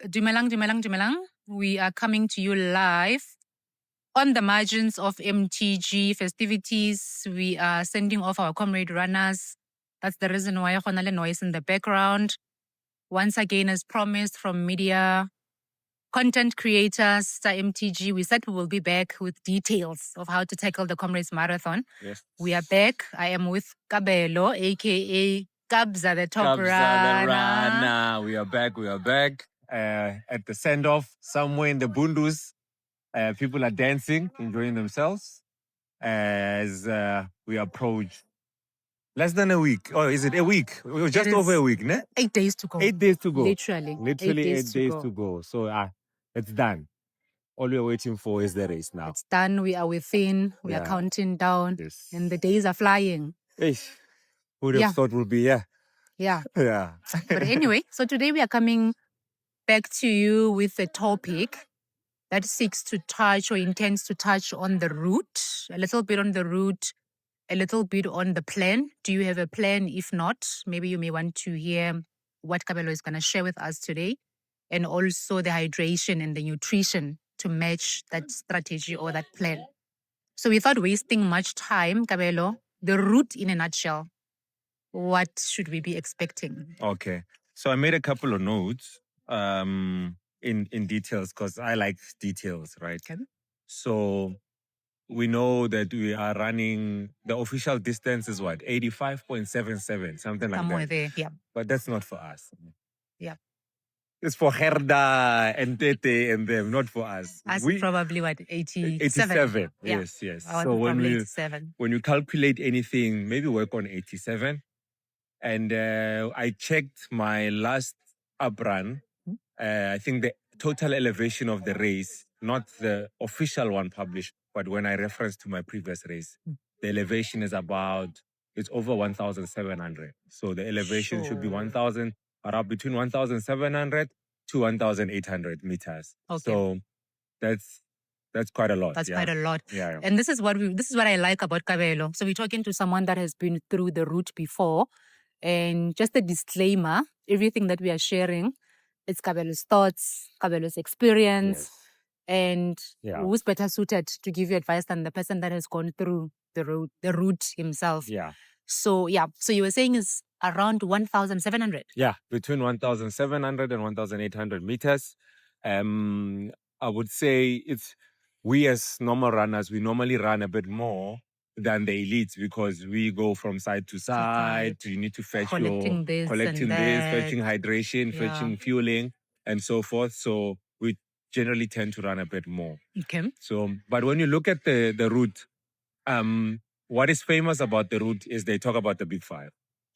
Dumelang. We are coming to you live on the margins of MTG festivities. We are sending off our comrade runners. That's the reason why Khonale noise in the background. Once again, as promised from media, content creators, Star MTG, we said we will be back with details of how to tackle the Comrades Marathon. Yes. We are back. I am with Kabelo, aka Kabza, the top Kabza, runner. the runner. We are back. At the send-off, somewhere in the Bundus. People are dancing, enjoying themselves as we approach less than a week. Or is it a week? We're just over a week, ne? 8 days to go. 8 days to go. Literally 8 days to go. So it's done. All we're waiting for is the race now. It's done. We are within. We are counting down. Yes. And the days are flying. Who would have thought we'll be here? Yeah. Yeah. But anyway, so today we are coming back to you with a topic that seeks to touch or intends to touch on the route, a little bit on the route, a little bit on the plan. Do you have a plan? If not, maybe you may want to hear what Kabelo is going to share with us today, and also the hydration and the nutrition to match that strategy or that plan. So without wasting much time, Kabelo, the route in a nutshell, what should we be expecting? Okay. So I made a couple of notes in details because I like details, right? Okay. So we know that we are running, the official distance is what? 85.77, something like Somewhere that. there, yeah. But that's not for us. Yeah. It's for Gerda and Tete and them, not for us. Us probably what, 87? 87. Yeah. Yes. So when you calculate anything, maybe work on 87. And I checked my last up run. I think the total elevation of the race, not the official one published, but when I reference to my previous race, the elevation is it's over 1,700. So the elevation should be 1,000, around between 1,700 to 1,800 meters. Okay. So that's quite a lot. That's quite a lot. Yeah. And this is what I like about Kabelo. So we're talking to someone that has been through the route before. And just a disclaimer, everything that we are sharing, it's Kabelo's thoughts, Kabelo's experience, and who's better suited to give you advice than the person that has gone through the route himself. Yeah. So you were saying it's around 1,700. Yeah, between 1,700 and 1,800 meters. I would say we as normal runners, we normally run a bit more than the elites because we go from side to side. You need to fetch collecting this, fetching hydration, fetching fueling, and so forth. So we generally tend to run a bit more. Okay. So, but when you look at the route, what is famous about the route is they talk about the Big Five.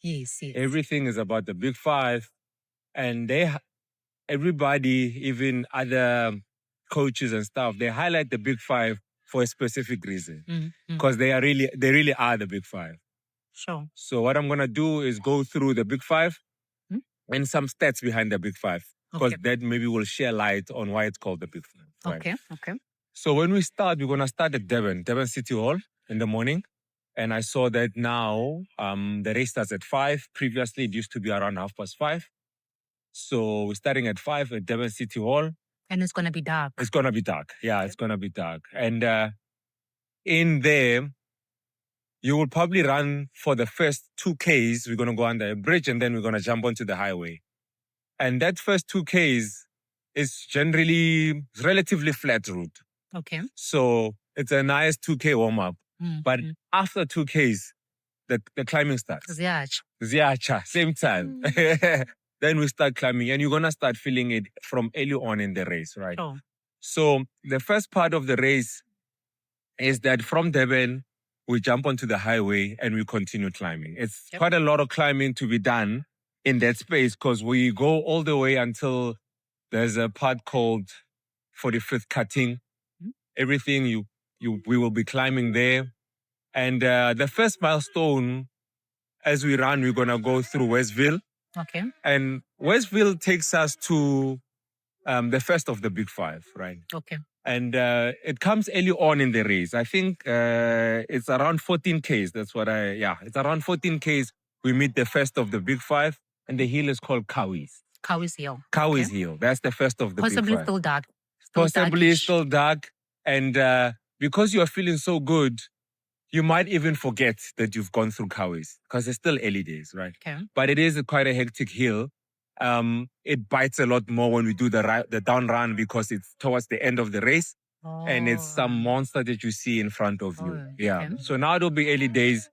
Yes. Everything is about the Big Five, and everybody, even other coaches and stuff, they highlight the Big Five for a specific reason, because they really are the Big Five. Sure. So what I'm gonna do is go through the Big Five and some stats behind the Big Five, because that maybe will share light on why it's called the Big Five. Right? Okay. So when we're gonna start at Durban City Hall in the morning, and I saw that now the race starts at 5. Previously, it used to be around 5:30. So we're starting at 5 at Durban City Hall. And it's going to be dark. It's going to be dark. Yeah, it's going to be dark. And in there, you will probably run for the first 2Ks. We're going to go under a bridge and then we're going to jump onto the highway. And that first 2Ks is generally relatively flat route. Okay. So it's a nice 2K warm-up. But after 2Ks, the climbing starts. Ziacha, same time. Then we start climbing and you're going to start feeling it from early on in the race, right? Sure. So the first part of the race is that from Durban, we jump onto the highway and we continue climbing. It's quite a lot of climbing to be done in that space because we go all the way until there's a part called 45th cutting. Everything we will be climbing there. And the first milestone, as we run, we're going to go through Westville. Okay. And Westville takes us to the first of the Big Five, right? Okay. And it comes early on in the race. I think it's around 14Ks. It's around 14Ks. We meet the first of the Big Five, and the hill is called Kawis. Cowies Hill. Cowies Hill. That's the first of the Possibly big five. still dark. Possibly darkish. still dark. And because you are feeling so good, you might even forget that you've gone through Cowies because it's still early days, right? Okay. But it is quite a hectic hill. It bites a lot more when we do the down run because it's towards the end of the race. And it's some monster that you see in front of you. Yeah. Okay. So now it'll be early days.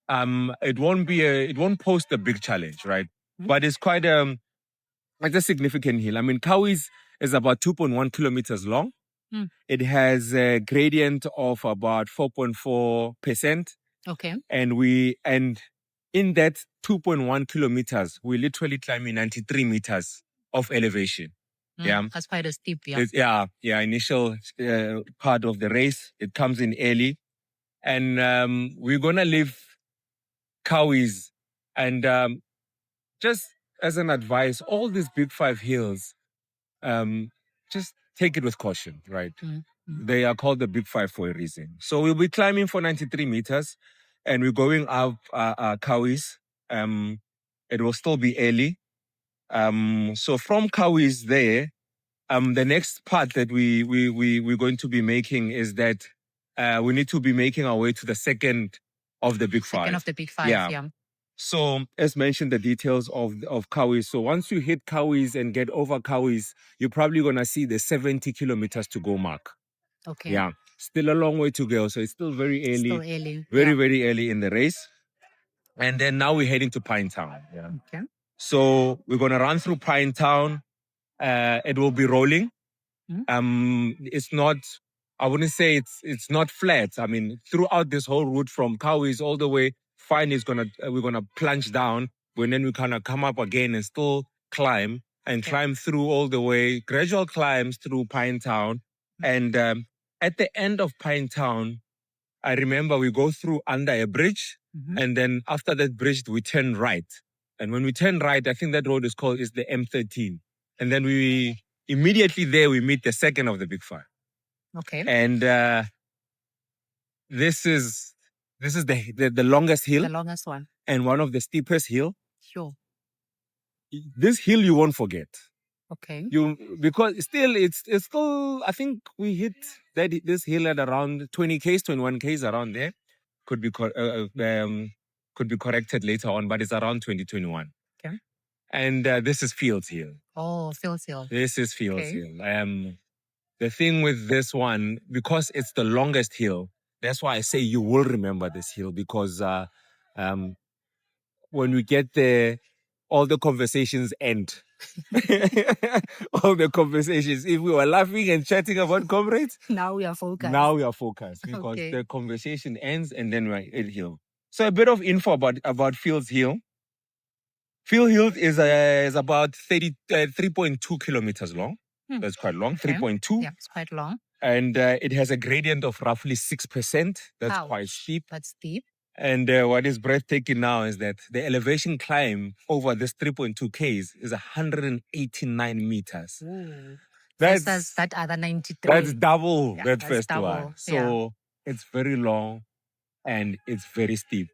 It won't pose a big challenge, right? But it's quite it's a significant hill. I mean, Cowies is about 2.1 kilometers long. It has a gradient of about 4.4%. Okay. And in that 2.1 kilometers, we're literally climbing 93 meters of elevation. Yeah. That's quite a steep, yeah. Initial part of the race. It comes in early. And we're going to leave Cowies. And just as an advice, all these big five hills, just take it with caution, right? They are called the big five for a reason. So we'll be climbing for 93 meters and we're going up Cowies. It will still be early. So from Cowies there, the next part that we're going to be making is that we need to be making our way to the second of the big five. Second of the big five, yeah. So, as mentioned, the details of Cowies. So, once you hit Cowies and get over Cowies, you're probably going to see the 70 kilometers to go mark. Okay. Yeah. Still a long way to go. So, it's still very early. Still early. Very early in the race. And then now we're heading to Pinetown. Yeah. Okay. So, we're going to run through Pinetown. It will be rolling. It's not, I wouldn't say it's not flat. I mean, throughout this whole route from Cowies all the way, we're gonna plunge down, and then we kind of come up again and still climb and climb through all the way, gradual climbs through Pinetown. And at the end of Pinetown, I remember we go through under a bridge, and then after that bridge, we turn right. And when we turn right, I think that road is the M13. And then immediately there, we meet the second of the big five. Okay. And this is the longest hill. The longest one. And one of the steepest hill. Sure. This hill you won't forget. Okay. Because it's still, I think we hit this hill at around 20 k's, 21 k's around there. Could be corrected later on, but it's around 2021. Okay. And this is Fields Hill. Oh, Fields Hill. This is Fields Hill. The thing with this one, because it's the longest hill, that's why I say you will remember this hill, because when we get there, all the conversations end. All the conversations. If we were laughing and chatting about comrades, now we are focused. Because the conversation ends and then we're at hill. So a bit of info about Fields Hill. Fields Hill is about 3.2 kilometers long. That's quite long. 3.2. Yeah, it's quite long. And it has a gradient of roughly 6%. That's quite steep. That's steep. And what is breathtaking now is that the elevation climb over this 3.2 Ks is 189 meters. Ooh. That's that other 93. That's double that that's first double. one. So it's very long and it's very steep.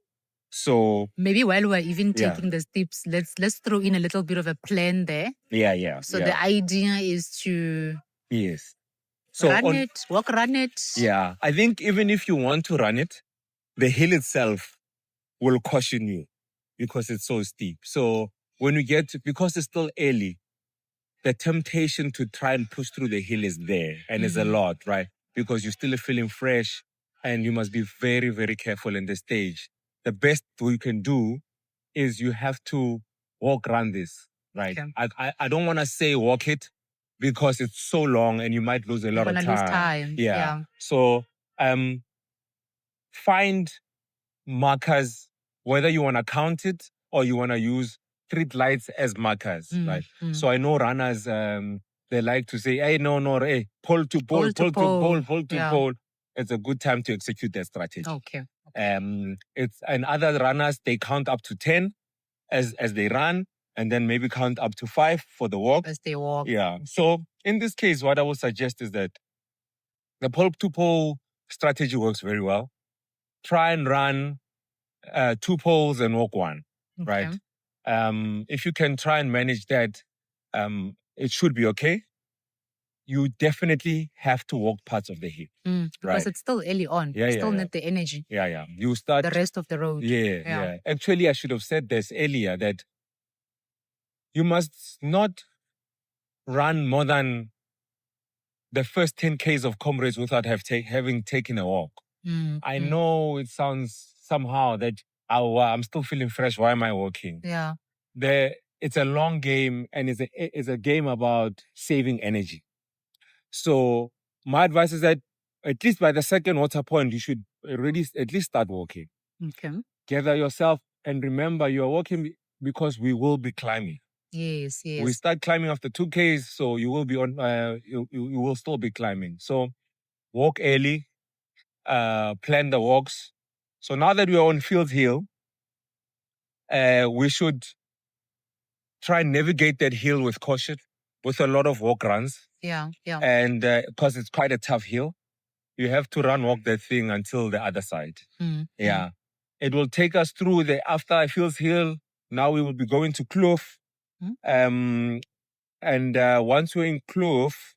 So maybe while we're even taking the steps, let's throw in a little bit of a plan there. Yeah. So the idea is to run it. Yeah. I think even if you want to run it, the hill itself will caution you because it's so steep. So when we because it's still early, the temptation to try and push through the hill is there and it's a lot, right? Because you're still feeling fresh and you must be very, very careful in this stage. The best we can do is you have to run this, right? Okay. I don't want to say walk it because it's so long and you might lose a lot of time. Lose time. Yeah. So find markers, whether you want to count it or you want to use street lights as markers, right? So I know runners, they like to say, hey, hey, pole to pole, pole to pole. It's a good time to execute that strategy. Okay. And other runners, they count up to 10 as they run, and then maybe count up to 5 for the walk. As they walk. Yeah. So in this case, what I would suggest is that the pole to pole strategy works very well. Try and run 2 poles and walk 1, right? If you can try and manage that, it should be okay. You definitely have to walk parts of the hill. Because it's still early on. Yeah, Still need the energy. Yeah. You start the rest of the road. Yeah. Actually, I should have said this earlier, that you must not run more than the first 10 Ks of Comrades without having taken a walk. I know it sounds somehow that I'm still feeling fresh. Why am I walking? Yeah. It's a long game, and it's a game about saving energy. So my advice is that at least by the second water point, you should already at least start walking. Okay. Gather yourself, and remember, you are walking because we will be climbing. Yes. We start climbing after 2Ks, so you will be on. You will still be climbing. So walk early. Plan the walks. So now that we are on Field Hill, we should try and navigate that hill with caution, with a lot of walk runs. Yeah. And because it's quite a tough hill, you have to walk that thing until the other side. Yeah. It will take us through after Field Hill. Now we will be going to Kloof. And once we're in Kloof,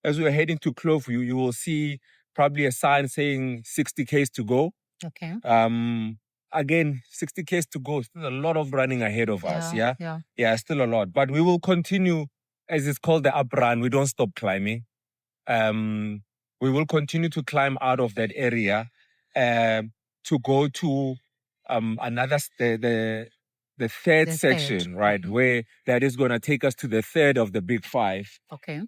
as we're heading to Kloof, you will see probably a sign saying 60 Ks to go. Okay. Again, 60 Ks to go. Still a lot of running ahead of us. Yeah. Still a lot. But we will continue, as it's called the up run. We don't stop climbing. We will continue to climb out of that area to go to the third section, right? Where that is going to take us to the third of the big five. Okay.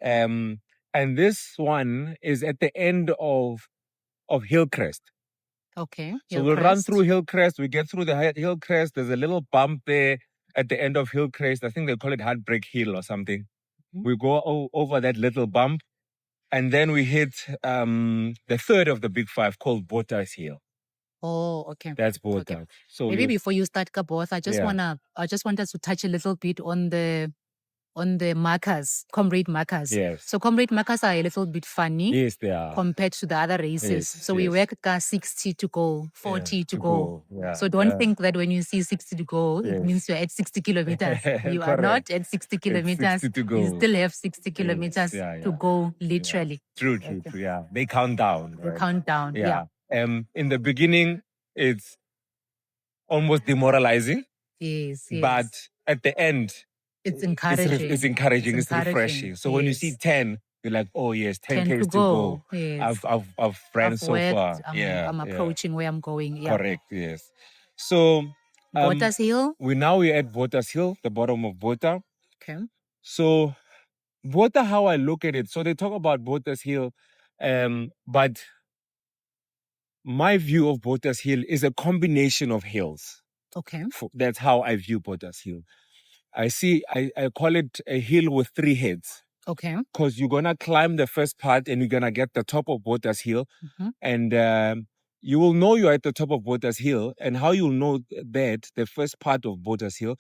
And this one is at the end of Hillcrest. Okay. So we'll run through Hillcrest. We get through the Hillcrest. There's a little bump there at the end of Hillcrest. I think they call it Heartbreak Hill or something. We go over that little bump, and then we hit the third of the big five, called Botha's Hill. Oh, okay. That's Botha. Okay. So maybe before you start, Kabza, I just want us to touch a little bit on the markers, comrade markers. Yes. So comrade markers are a little bit funny. Yes, they are. Compared to the other races. Yes, so we work 60 to go, 40 to go. Yeah, so don't think that when you see 60 to go, it means you're at 60 kilometers. You are not at 60 kilometers. 60 to go. You still have 60 kilometers to go, literally. True. Yeah. They count down. They count down. Yeah. In the beginning, it's almost demoralizing. Yes. But at the end, it's encouraging. It's encouraging. It's refreshing. So when you see 10, you're like, oh yes, 10 Ks to go. Yes. I've ran so far. I'm approaching where I'm going. Yeah. Correct. Yes. So Botha's Hill. We're at Botha's Hill, the bottom of Botha. Okay. So Botha, how I look at it. So they talk about Botha's Hill, but my view of Botha's Hill is a combination of hills. Okay. That's how I view Botha's Hill. I call it a hill with three heads. Okay. Because you're going to climb the first part and you're going to get the top of Botha's Hill. And you will know you're at the top of Botha's Hill. And how you'll know that, the first part of Botha's Hill,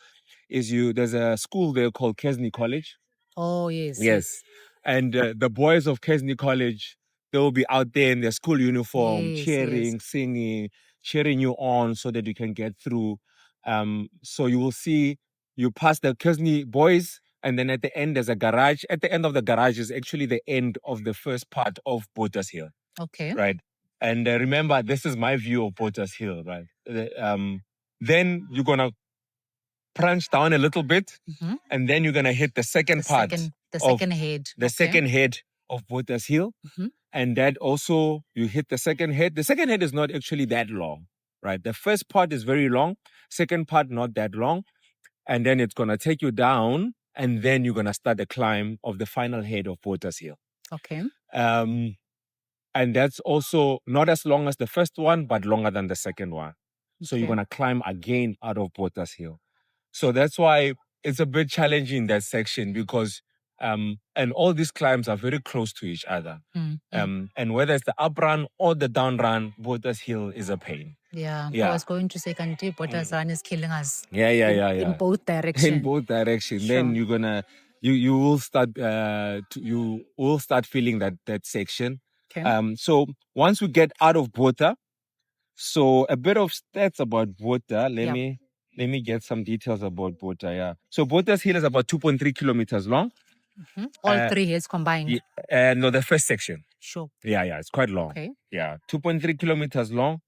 is there's a school there called Kesney College. Oh, yes. And the boys of Kesney College, they will be out there in their school uniform, cheering, singing, cheering you on so that you can get through. So you will see, you pass the Kesney boys, and then at the end there's a garage. At the end of the garage is actually the end of the first part of Botha's Hill. Okay. Right. And remember, this is my view of Botha's Hill, right? Then you're going to crunch down a little bit, and then you're going to hit the second part. The second head. The second head of Botha's Hill. And that also, you hit the second head. The second head is not actually that long, right? The first part is very long. Second part, not that long. And then it's going to take you down, and then you're going to start the climb of the final head of Botha's Hill. Okay. And that's also not as long as the first one, but longer than the second one. So you're going to climb again out of Botha's Hill. So that's why it's a bit challenging, that section, because and all these climbs are very close to each other. And whether it's the up run or the down run, Botha's Hill is a pain. Yeah. I was going to say, Kanti, Botha's run is killing us. Yeah. In both directions. In both directions. Sure. Then you're gonna you will start feeling that section. Okay. So once we get out of Botha, so a bit of stats about Botha. Let me Let me get some details about Bota. Yeah. So Bota's hill is about 2.3 kilometers long. All 3 hills combined. No, the first section. Sure. Yeah, it's quite long. Okay. Yeah, 2.3 kilometers long,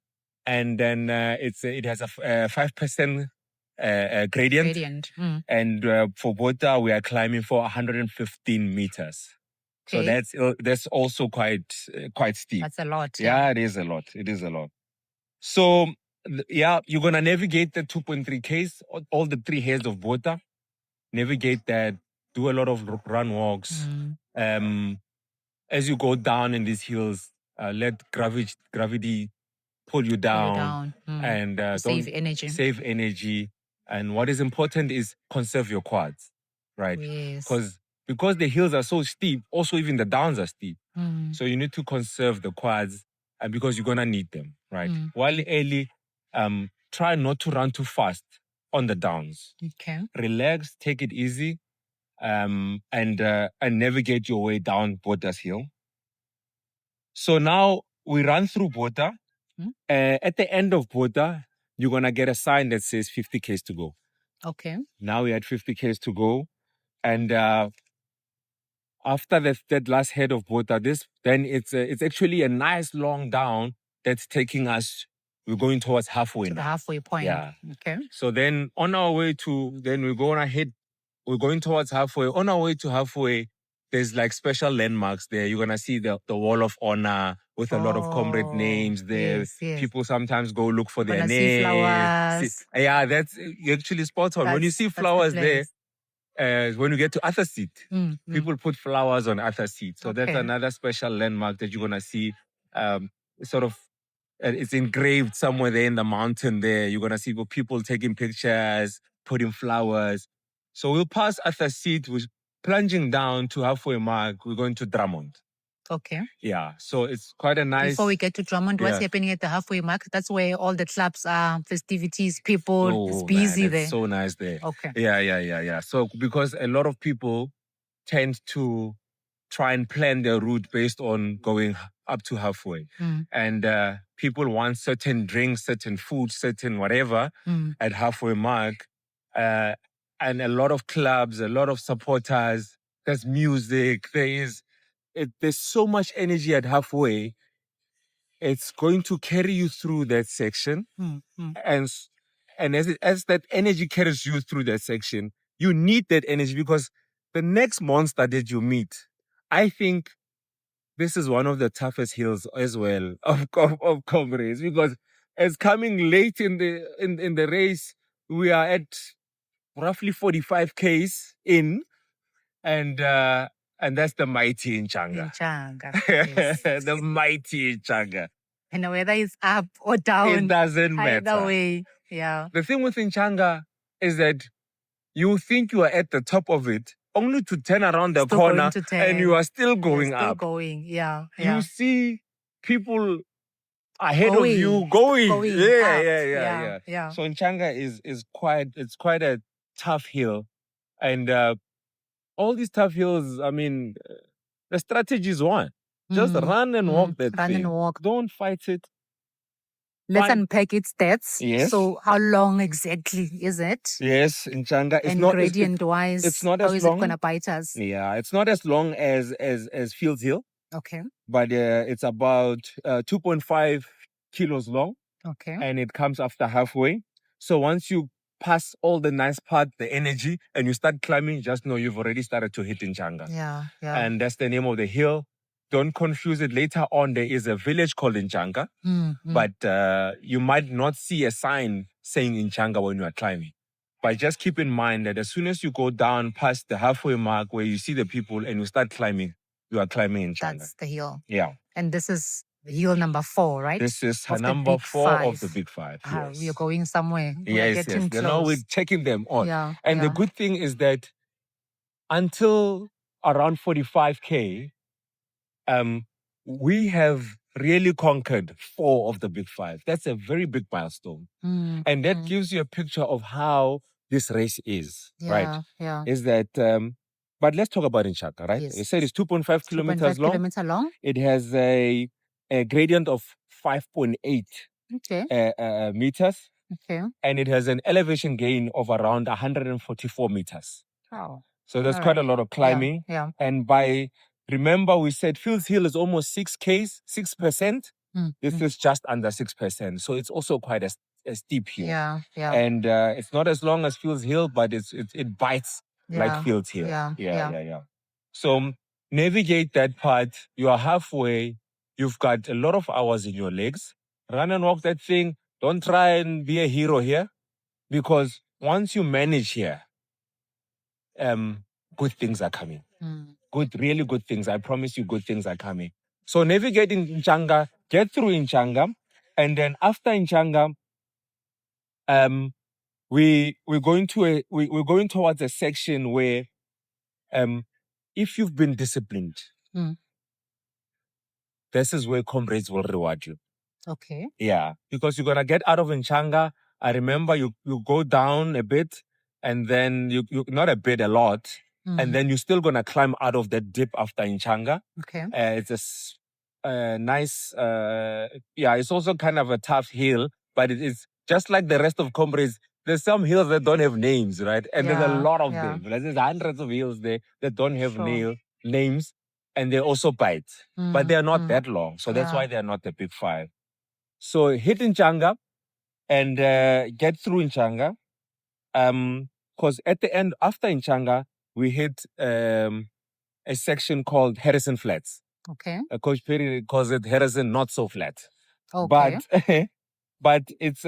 and then it has a 5% gradient. And for Bota, we are climbing for 115 meters. Okay. So that's also quite steep. That's a lot. Yeah, it is a lot. It is a lot. So yeah, you're gonna navigate the 2.3 Ks, all the 3 heads of Bota. Navigate that. Do a lot of run walks. As you go down in these hills, let gravity pull you down, and save energy. Save energy. And what is important is conserve your quads, right? Yes. Because the hills are so steep, also even the downs are steep. So you need to conserve the quads, and because you're gonna need them, right? While early, try not to run too fast on the downs. Okay. Relax, take it easy, and navigate your way down Bota's hill. So now we run through Bota. At the end of Bota, you're gonna get a sign that says 50 Ks to go. Okay. Now we're at 50 Ks to go, and after that last head of Bota, then it's actually a nice long down that's taking us. We're going towards halfway to now. The halfway point. Yeah. Okay. So then on our way to, then we're going towards halfway. On our way to halfway, there's like special landmarks there. You're gonna see the wall of honor with a lot of comrade names there. Yes. People sometimes go look for their names. See flowers. Yeah, that's actually spot on. When you see flowers there, when you get to Arthur Seat, people put flowers on Arthur Seat. So that's another special landmark that you're gonna see. It's engraved somewhere there in the mountain there. You're gonna see people taking pictures, putting flowers. So we'll pass Arthur Seat, we're plunging down to halfway mark. We're going to Drummond. Okay. Yeah, so it's quite a nice... Before we get to Drummond, what's happening at the halfway mark? That's where all the clubs are, festivities, people, it's busy there. It's so nice there. Okay. Yeah. So because a lot of people tend to try and plan their route based on going up to halfway. And people want certain drinks, certain food, certain whatever at halfway mark. And a lot of clubs, a lot of supporters, there's music, there's so much energy at halfway. It's going to carry you through that section. And as that energy carries you through that section, you need that energy because the next monster that you meet, I think this is one of the toughest hills as well of Comrades, because as coming late in the race, we are at roughly 45 Ks in, and that's the mighty Nchanga. Yes. The mighty Nchanga. And whether it's up or down, it doesn't matter. Either way, yeah. The thing with Nchanga is that you think you are at the top of it, only to turn around the corner and you are still going up. Yeah. You see people ahead of you going. Yeah. So Nchanga is quite a tough hill, and all these tough hills. I mean, the strategy is one: just run and walk that thing. And walk. Don't fight it. Let's unpack its stats. Yes. So how long exactly is it? Yes, Nchanga. And gradient-wise, it's not how as is long. It going to bite us? Yeah, it's not as long as Fields Hill. Okay. But it's about 2.5 kilos long. Okay. And it comes after halfway. So once you pass all the nice part, the energy, and you start climbing, just know you've already started to hit Nchanga. Yeah. And that's the name of the hill. Don't confuse it. Later on, there is a village called Nchanga, but you might not see a sign saying Nchanga when you are climbing. But just keep in mind that as soon as you go down past the halfway mark where you see the people and you start climbing, you are climbing Nchanga. That's the hill. Yeah. And this is hill number 4, right? This is number 4 of the big 5. Yes. We are going somewhere. Yes. Now we're checking them on. Yeah. And the good thing is that until around 45K, we have really conquered 4 of the big 5. That's a very big milestone. And that gives you a picture of how this race is, right? Yeah. Is that, but let's talk about Nchanga, right? Yes. You said it's 2.5 kilometers long. It has a gradient of 5.8 meters. Okay. And it has an elevation gain of around 144 meters. Wow. So there's All quite right. a lot of climbing. Yeah. And remember we said Fields Hill is almost 6%. This is just under 6%. So it's also quite a steep hill. Yeah. And it's not as long as Fields Hill, but it bites like Fields Hill. Yeah. So navigate that part. You are halfway. You've got a lot of hours in your legs. Run and walk that thing. Don't try and be a hero here, because once you manage here, good things are coming. Really good things. I promise you, good things are coming. So navigate in Nchanga, get through Nchanga, and then after Nchanga, we're going towards a section where, if you've been disciplined, this is where Comrades will reward you. Okay. Yeah, because you're gonna get out of Nchanga. I remember you go down a bit, and then you not a bit, a lot, and then you're still gonna climb out of that dip after Nchanga. Okay. It's a nice, it's also kind of a tough hill, but it is just like the rest of Comrades. There's some hills that don't have names, right? And there's a lot of them. There's hundreds of hills there that don't have names, and they also bite, but they're not that long, so that's why they're not the big five. So hit Nchanga and get through Nchanga. Because at the end, after Nchanga, we hit a section called Harrison Flats. Okay. Coach Perry calls it Harrison Not So Flat. Okay. But it's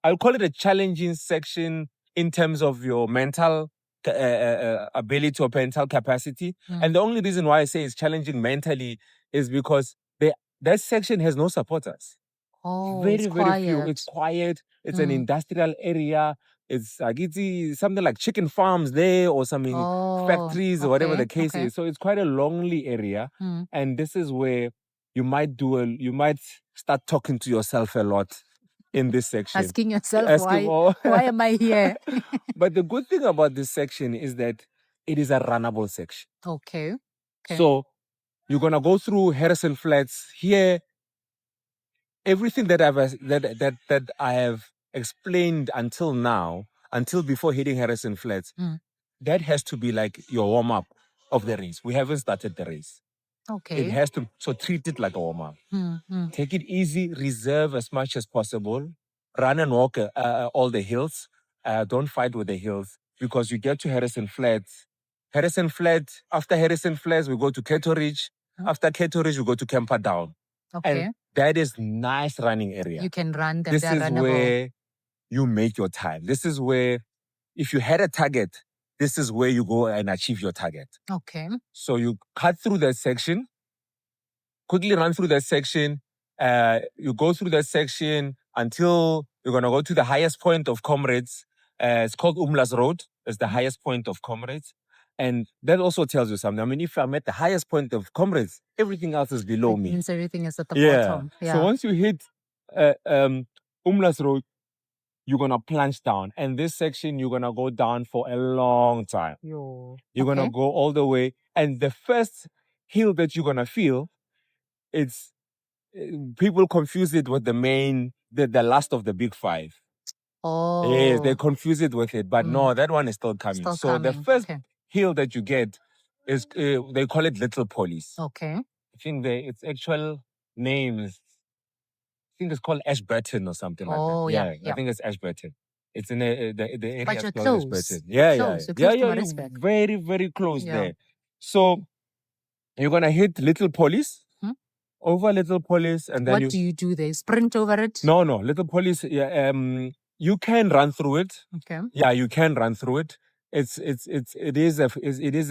I'll call it a challenging section in terms of your mental ability or mental capacity. And the only reason why I say it's challenging mentally is because that section has no supporters. Oh, Very, it's very quiet. few. It's quiet. It's an industrial area. It's something like chicken farms there, or something, factories, or whatever the case is. So it's quite a lonely area. And this is where you might start talking to yourself a lot in this section. Asking yourself, why am I here? But the good thing about this section is that it is a runnable section. Okay. So you're gonna go through Harrison Flats here. Everything that I have explained until now, until before hitting Harrison Flats, that has to be like your warm up of the race. We haven't started the race. Okay. It has to, so treat it like a warm up. Take it easy, reserve as much as possible, run and walk all the hills. Don't fight with the hills, because you get to Harrison Flats. After Harrison Flats, we go to Keto Ridge. After Keto Ridge, we go to Camperdown. Okay. And that is nice running area. You can run them. This is where you make your time. This is where, if you had a target, this is where you go and achieve your target. Okay. So you cut through that section, quickly run through that section. You go through that section until you're going to go to the highest point of Comrades. It's called Umla's Road. It's the highest point of Comrades. And that also tells you something. I mean, if I'm at the highest point of Comrades, everything else is below me. Means everything is at the bottom. Yeah. So once you hit Umla's Road, you're going to plunge down. And this section, you're going to go down for a long time. You're going to go all the way. And the first hill that you're going to feel, it's people confuse it with the last of the big five. Oh. Yes, they confuse it with it. But no, that one is still coming. The first hill that you get is, they call it Little Police. Okay. I think its actual name is, I think it's called Ashburton or something like that. Yeah, I think it's Ashburton. It's in the area. But you're called close. Ashburton. Yeah. You're very, very close there. So you're gonna hit Little Police. Over Little Police, and then what do you do there? Sprint over it? No, Little Police. Yeah, you can run through it. Okay. Yeah, you can run through it. It is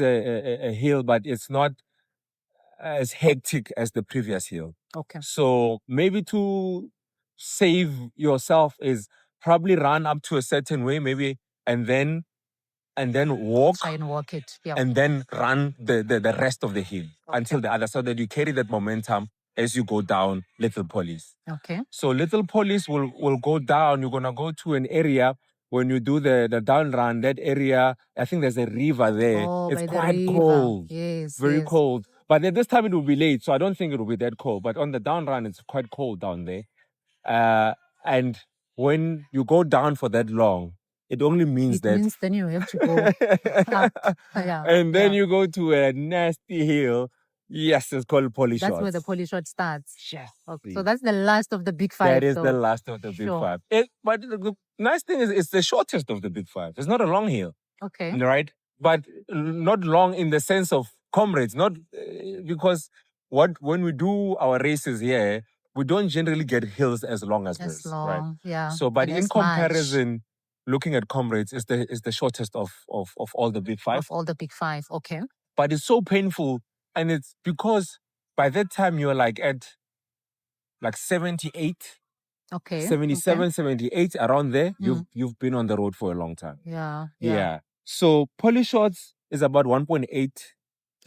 a hill, but it's not as hectic as the previous hill. Okay. So maybe to save yourself is probably run up to a certain way, maybe, and then walk. Try and walk it. Yeah. And then run the rest of the hill until the other, so that you carry that momentum as you go down Little Police. Okay. So Little Police will go down. You're gonna go to an area when you do the down run. That area, I think there's a river there. It's quite cold. Yes. Very cold. But at this time it will be late, so I don't think it will be that cold. But on the down run, it's quite cold down there. And when you go down for that long, it only means that means then you have to go up. Yeah, and then you go to a nasty hill. Yes, it's called Poly That's Shots. where the Poly Shot starts. Yes. Okay. So that's the last of the big five. That is the last of the big five. But the nice thing is it's the shortest of the big five. It's not a long hill. Okay. Right? But not long in the sense of Comrades, not because when we do our races here, we don't generally get hills as long as this. Right? Yeah. So, but And in as comparison, looking at Comrades is the shortest of all the big five. Of all the big five, okay. But it's so painful, and it's because by that time you're like at like 78. Okay. 77, 78, around there, you've been on the road for a long time. Yeah. So Poly Shots is about 1.8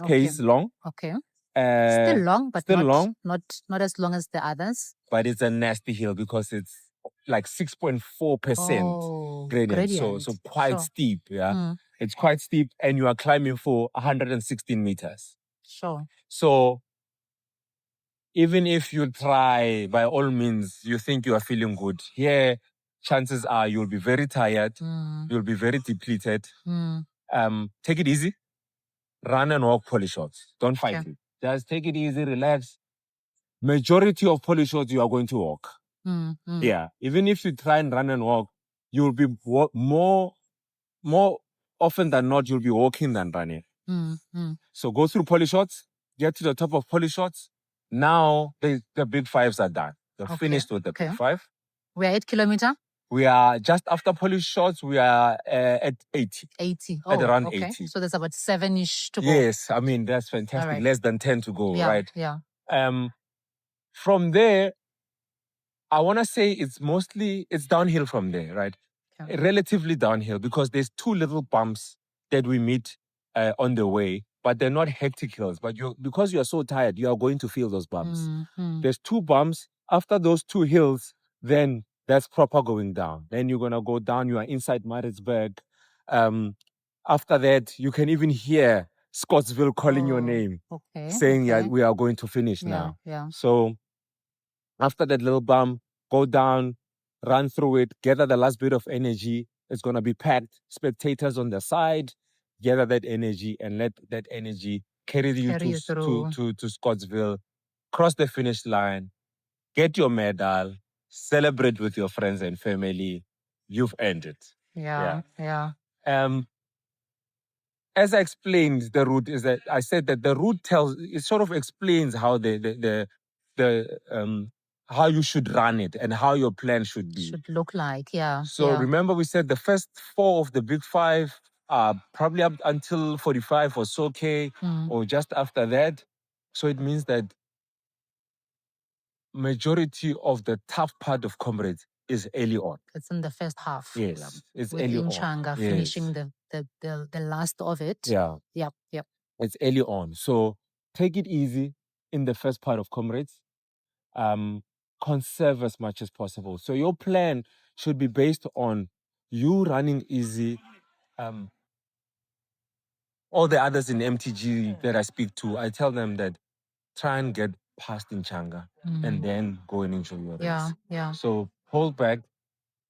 k's long. Okay. Still long, but still not long. Not as long as the others. But it's a nasty hill because it's like 6.4% gradient. So quite steep, yeah. It's quite steep, and you are climbing for 116 meters. Sure. So even if you try, by all means, you think you are feeling good, here, chances are you'll be very tired, you'll be very depleted. Take it easy. Run and walk Poly Shots. Don't fight it. Just take it easy, relax. Majority of Poly Shots you are going to walk. Yeah. Even if you try and run and walk, you'll be more often than not, you'll be walking than running. So go through Poly Shots, get to the top of Poly Shots. Now the big fives are done. They're finished with the big five. We're 8 kilometers? We are just after Poly Shots, we are at 80. 80. At around 80. So there's about 7-ish to go. Yes, I mean, that's fantastic. Right. Less than 10 to go, right? Yeah. From there, I want to say it's downhill from there, right? Okay. Relatively downhill because there's two little bumps that we meet on the way, but they're not hectic hills. But because you're so tired, you are going to feel those bumps. There's two bumps. After those two hills, then that's proper going down. Then you're going to go down. You are inside Maritzburg. After that, you can even hear Scottsville calling your name, saying, yeah, we are going to finish now. Yeah. So after that little bump, go down, run through it, gather the last bit of energy. It's going to be packed. Spectators on the side, gather that energy and let that energy carry you to Scottsville, cross the finish line, get your medal, celebrate with your friends and family. You've earned it. Yeah. As I explained, the route is that I said that the route sort of explains how how you should run it and how your plan should be. Should look like, yeah. So remember we said the first 4 of the big 5 are probably up until 45 or so K or just after that. So it means that majority of the tough part of Comrades is early on. It's in the first half. Yes, it's with early on. Changa finishing the last of it. Yeah. Yep. It's early on. So take it easy in the first part of Comrades. Conserve as much as possible. So your plan should be based on you running easy. All the others in MTG that I speak to, I tell them that try and get past in Changa and then go and enjoy your race. Yeah. So hold back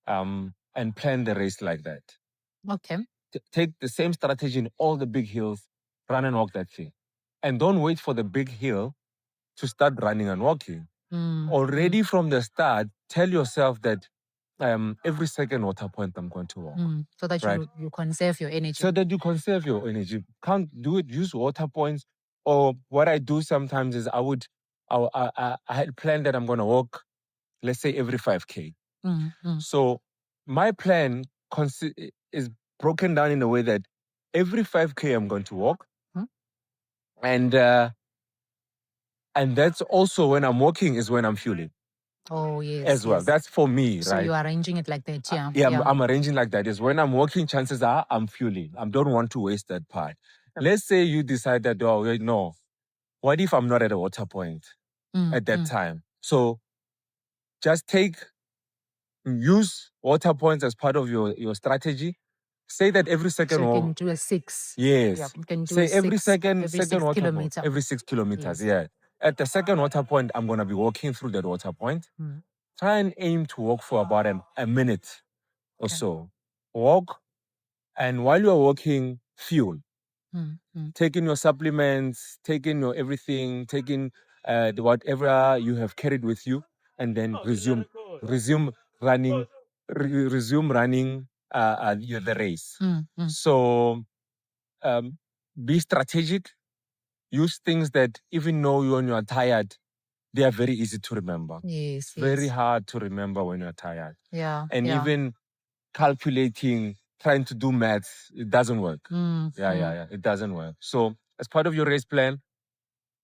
and plan the race like that. Okay. Take the same strategy in all the big hills, run and walk that thing. And don't wait for the big hill to start running and walking. Already from the start, tell yourself that every second water point I'm going to walk. So that you conserve your energy. So that you conserve your energy. Can't do it, use water points. Or what I do sometimes is I had planned that I'm going to walk, let's say every 5K. So my plan is broken down in a way that every 5K I'm going to walk. And that's also when I'm walking is when I'm fueling. Oh, yes. As well. That's for me, right? So you're arranging it like that, I'm arranging like that. Is when I'm walking, chances are I'm fueling. I don't want to waste that part. Let's say you decide that, no, what if I'm not at a water point at that time? So just use water points as part of your strategy. Say that every second walk. So you can do a 6. Yes. Yeah, you can do Say a 6, every second water kilometer. Point. Every 6 kilometers, yeah. At the second water point, I'm going to be walking through that water point. try and aim to walk for about a minute or so. Walk, and while you're walking, fuel. Take in your supplements, take in your everything, take in whatever you have carried with you, and then resume running, resume running the race. So be strategic. Use things that even though when you are tired, they are very easy to remember. Yes, Very hard to remember when you're tired. Yeah. And even calculating, trying to do maths, it doesn't work. It doesn't work. So as part of your race plan,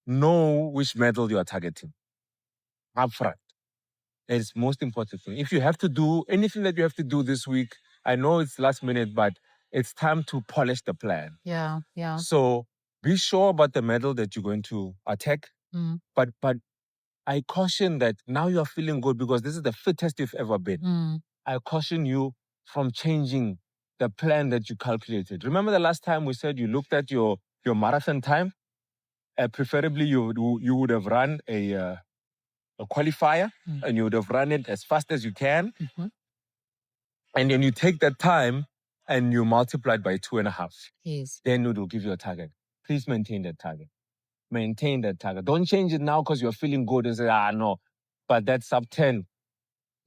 know which medal you are targeting upfront. It's most important thing. If you have to do anything that you have to do this week, I know it's last minute, but it's time to polish the plan. Yeah. So be sure about the medal that you're going to attack. But I caution that now you are feeling good because this is the fittest you've ever been. I caution you from changing the plan that you calculated. Remember the last time we said you looked at your marathon time? Preferably you would have run a qualifier and you would have run it as fast as you can. And then you take that time and you multiply it by 2.5. Yes. Then it will give you a target. Please maintain that target. Maintain that target. Don't change it now because you're feeling good and say, no. But that's sub 10.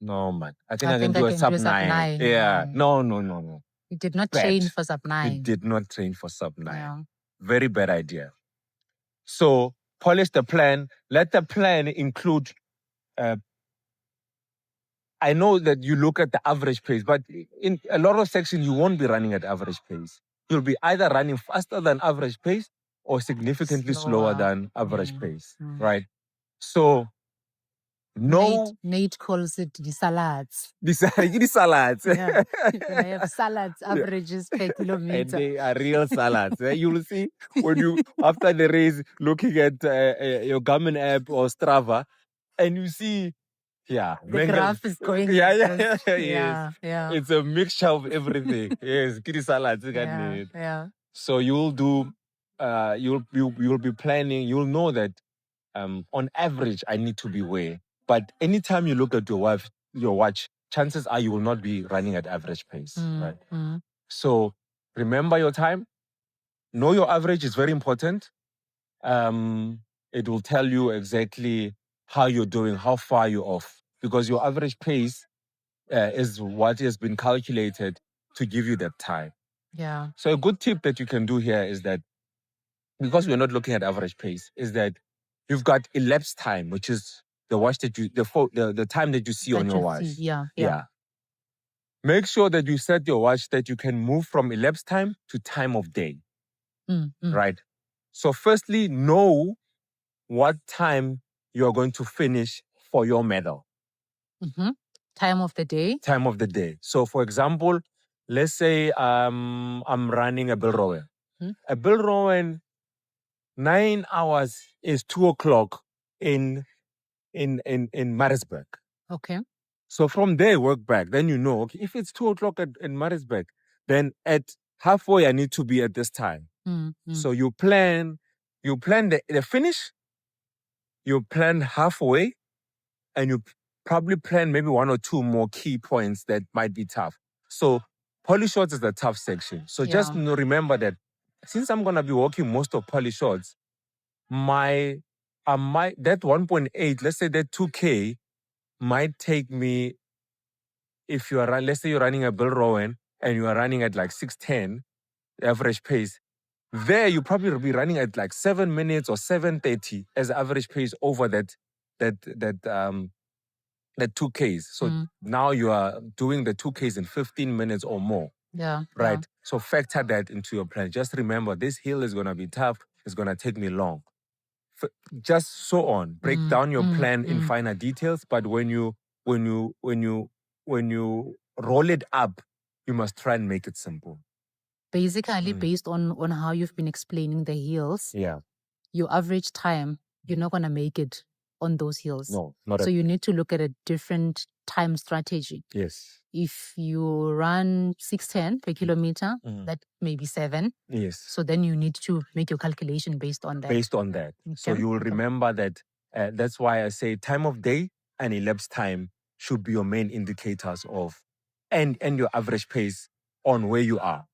No, man. I think I can do a sub 9. Yeah. No. You did not Bad. train for sub 9. You did not train for sub 9. Yeah. Very bad idea. So polish the plan. Let the plan include. I know that you look at the average pace, but in a lot of sections you won't be running at average pace. You'll be either running faster than average pace or significantly slower than average pace, right? So, no. Nate calls it the salads. The salads. Yeah. When I have salads, averages per kilometer. And they are real salads. You will see when you, after the race, looking at your Garmin app or Strava, and you see, the graph is going. Yes. Yeah. It's a mixture of everything. Yes, kitty salads. Yeah. So you'll do, you'll be planning. You'll know that, on average, I need to be where. But anytime you look at your watch, chances are you will not be running at average pace, right? So remember your time. Know your average is very important. It will tell you exactly how you're doing, how far you're off, because your average pace is what has been calculated to give you that time. Yeah. So a good tip that you can do here is that, because we're not looking at average pace, is that you've got elapsed time, which is the watch that the time that you see on your watch. Yeah. Make sure that you set your watch that you can move from elapsed time to time of day. Right? So firstly, know what time you're going to finish for your medal. Time of the day. Time of the day. So for example, let's say I'm running a Bill Rowan. A Bill Rowan, 9 hours is 2:00 in Maritzburg. Okay. So from there, work back. Then you know, okay, if it's 2:00 in Maritzburg, then at halfway I need to be at this time. So you plan the finish, you plan halfway, and you probably plan maybe 1 or 2 more key points that might be tough. So poly shorts is the tough section. So just remember that since I'm gonna be walking most of poly shorts, that 1.8, let's say that 2K might take me, if you are, let's say you're running a Bill Rowan and you are running at like 6:10 average pace, there you probably will be running at like 7 minutes or 7:30 as average pace over that 2Ks. So now you are doing the 2Ks in 15 minutes or more. Yeah. Right. Yeah. So factor that into your plan. Just remember, this hill is gonna be tough. It's gonna take me long. Just so on. Break down your plan in finer details. But when you roll it up, you must try and make it simple. Basically, based on how you've been explaining the hills, your average time, you're not gonna make it on those hills. No, not so you need to look at a different time strategy. Yes. If you run 6:10 per kilometer, that may be 7. Yes. So then you need to make your calculation based on that. Based on that. So you will remember that. That's why I say time of day and elapsed time should be your main indicators of, and your average pace on where you are,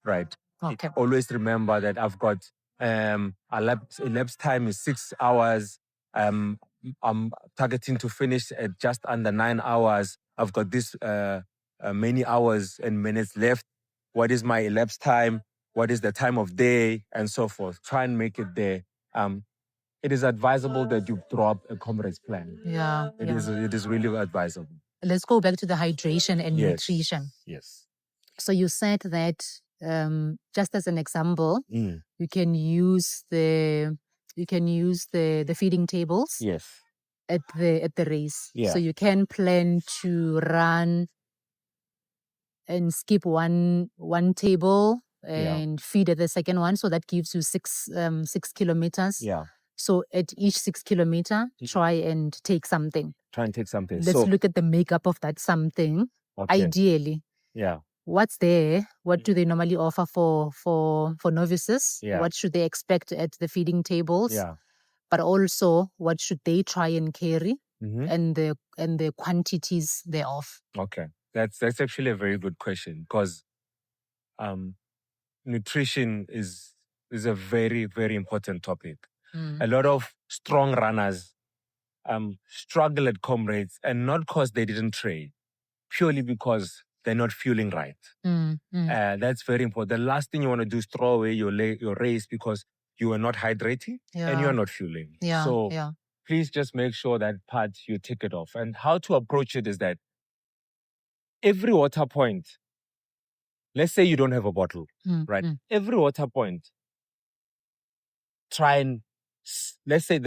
right? Okay. Always remember that I've got elapsed time is 6 hours. I'm targeting to finish at just under 9 hours. I've got this many hours and minutes left. What is my elapsed time? What is the time of day, and so forth? Try and make it there. It is advisable that you draw up a Comrades plan. Yeah. It is really advisable. Let's go back to the hydration and Yes. nutrition. Yes. So you said that just as an example, Mm. you can use the feeding tables Yes. at the race. Yeah. So you can plan to run and skip one table and feed at the second one. So that gives you 6 kilometers. Yeah. So at each 6 kilometer, try and take something. Try and take something. Let's look at the makeup of that something. Okay. Ideally, Yeah. what's there? What do they normally offer for novices? Yeah. What should they expect at the feeding tables? Yeah. But also, what should they try and carry, Mhm. and the quantities thereof? Okay. That's actually a very good question, because nutrition is a very, very important topic. A lot of strong runners struggle at Comrades, and not because they didn't train, purely because they're not feeling right. That's very important. The last thing you want to do is throw away your race because you are not hydrating and you are not fueling. So please just make sure that part you tick it off. And how to approach it is that every water point, let's say you don't have a bottle, right? Every water point, try and let's say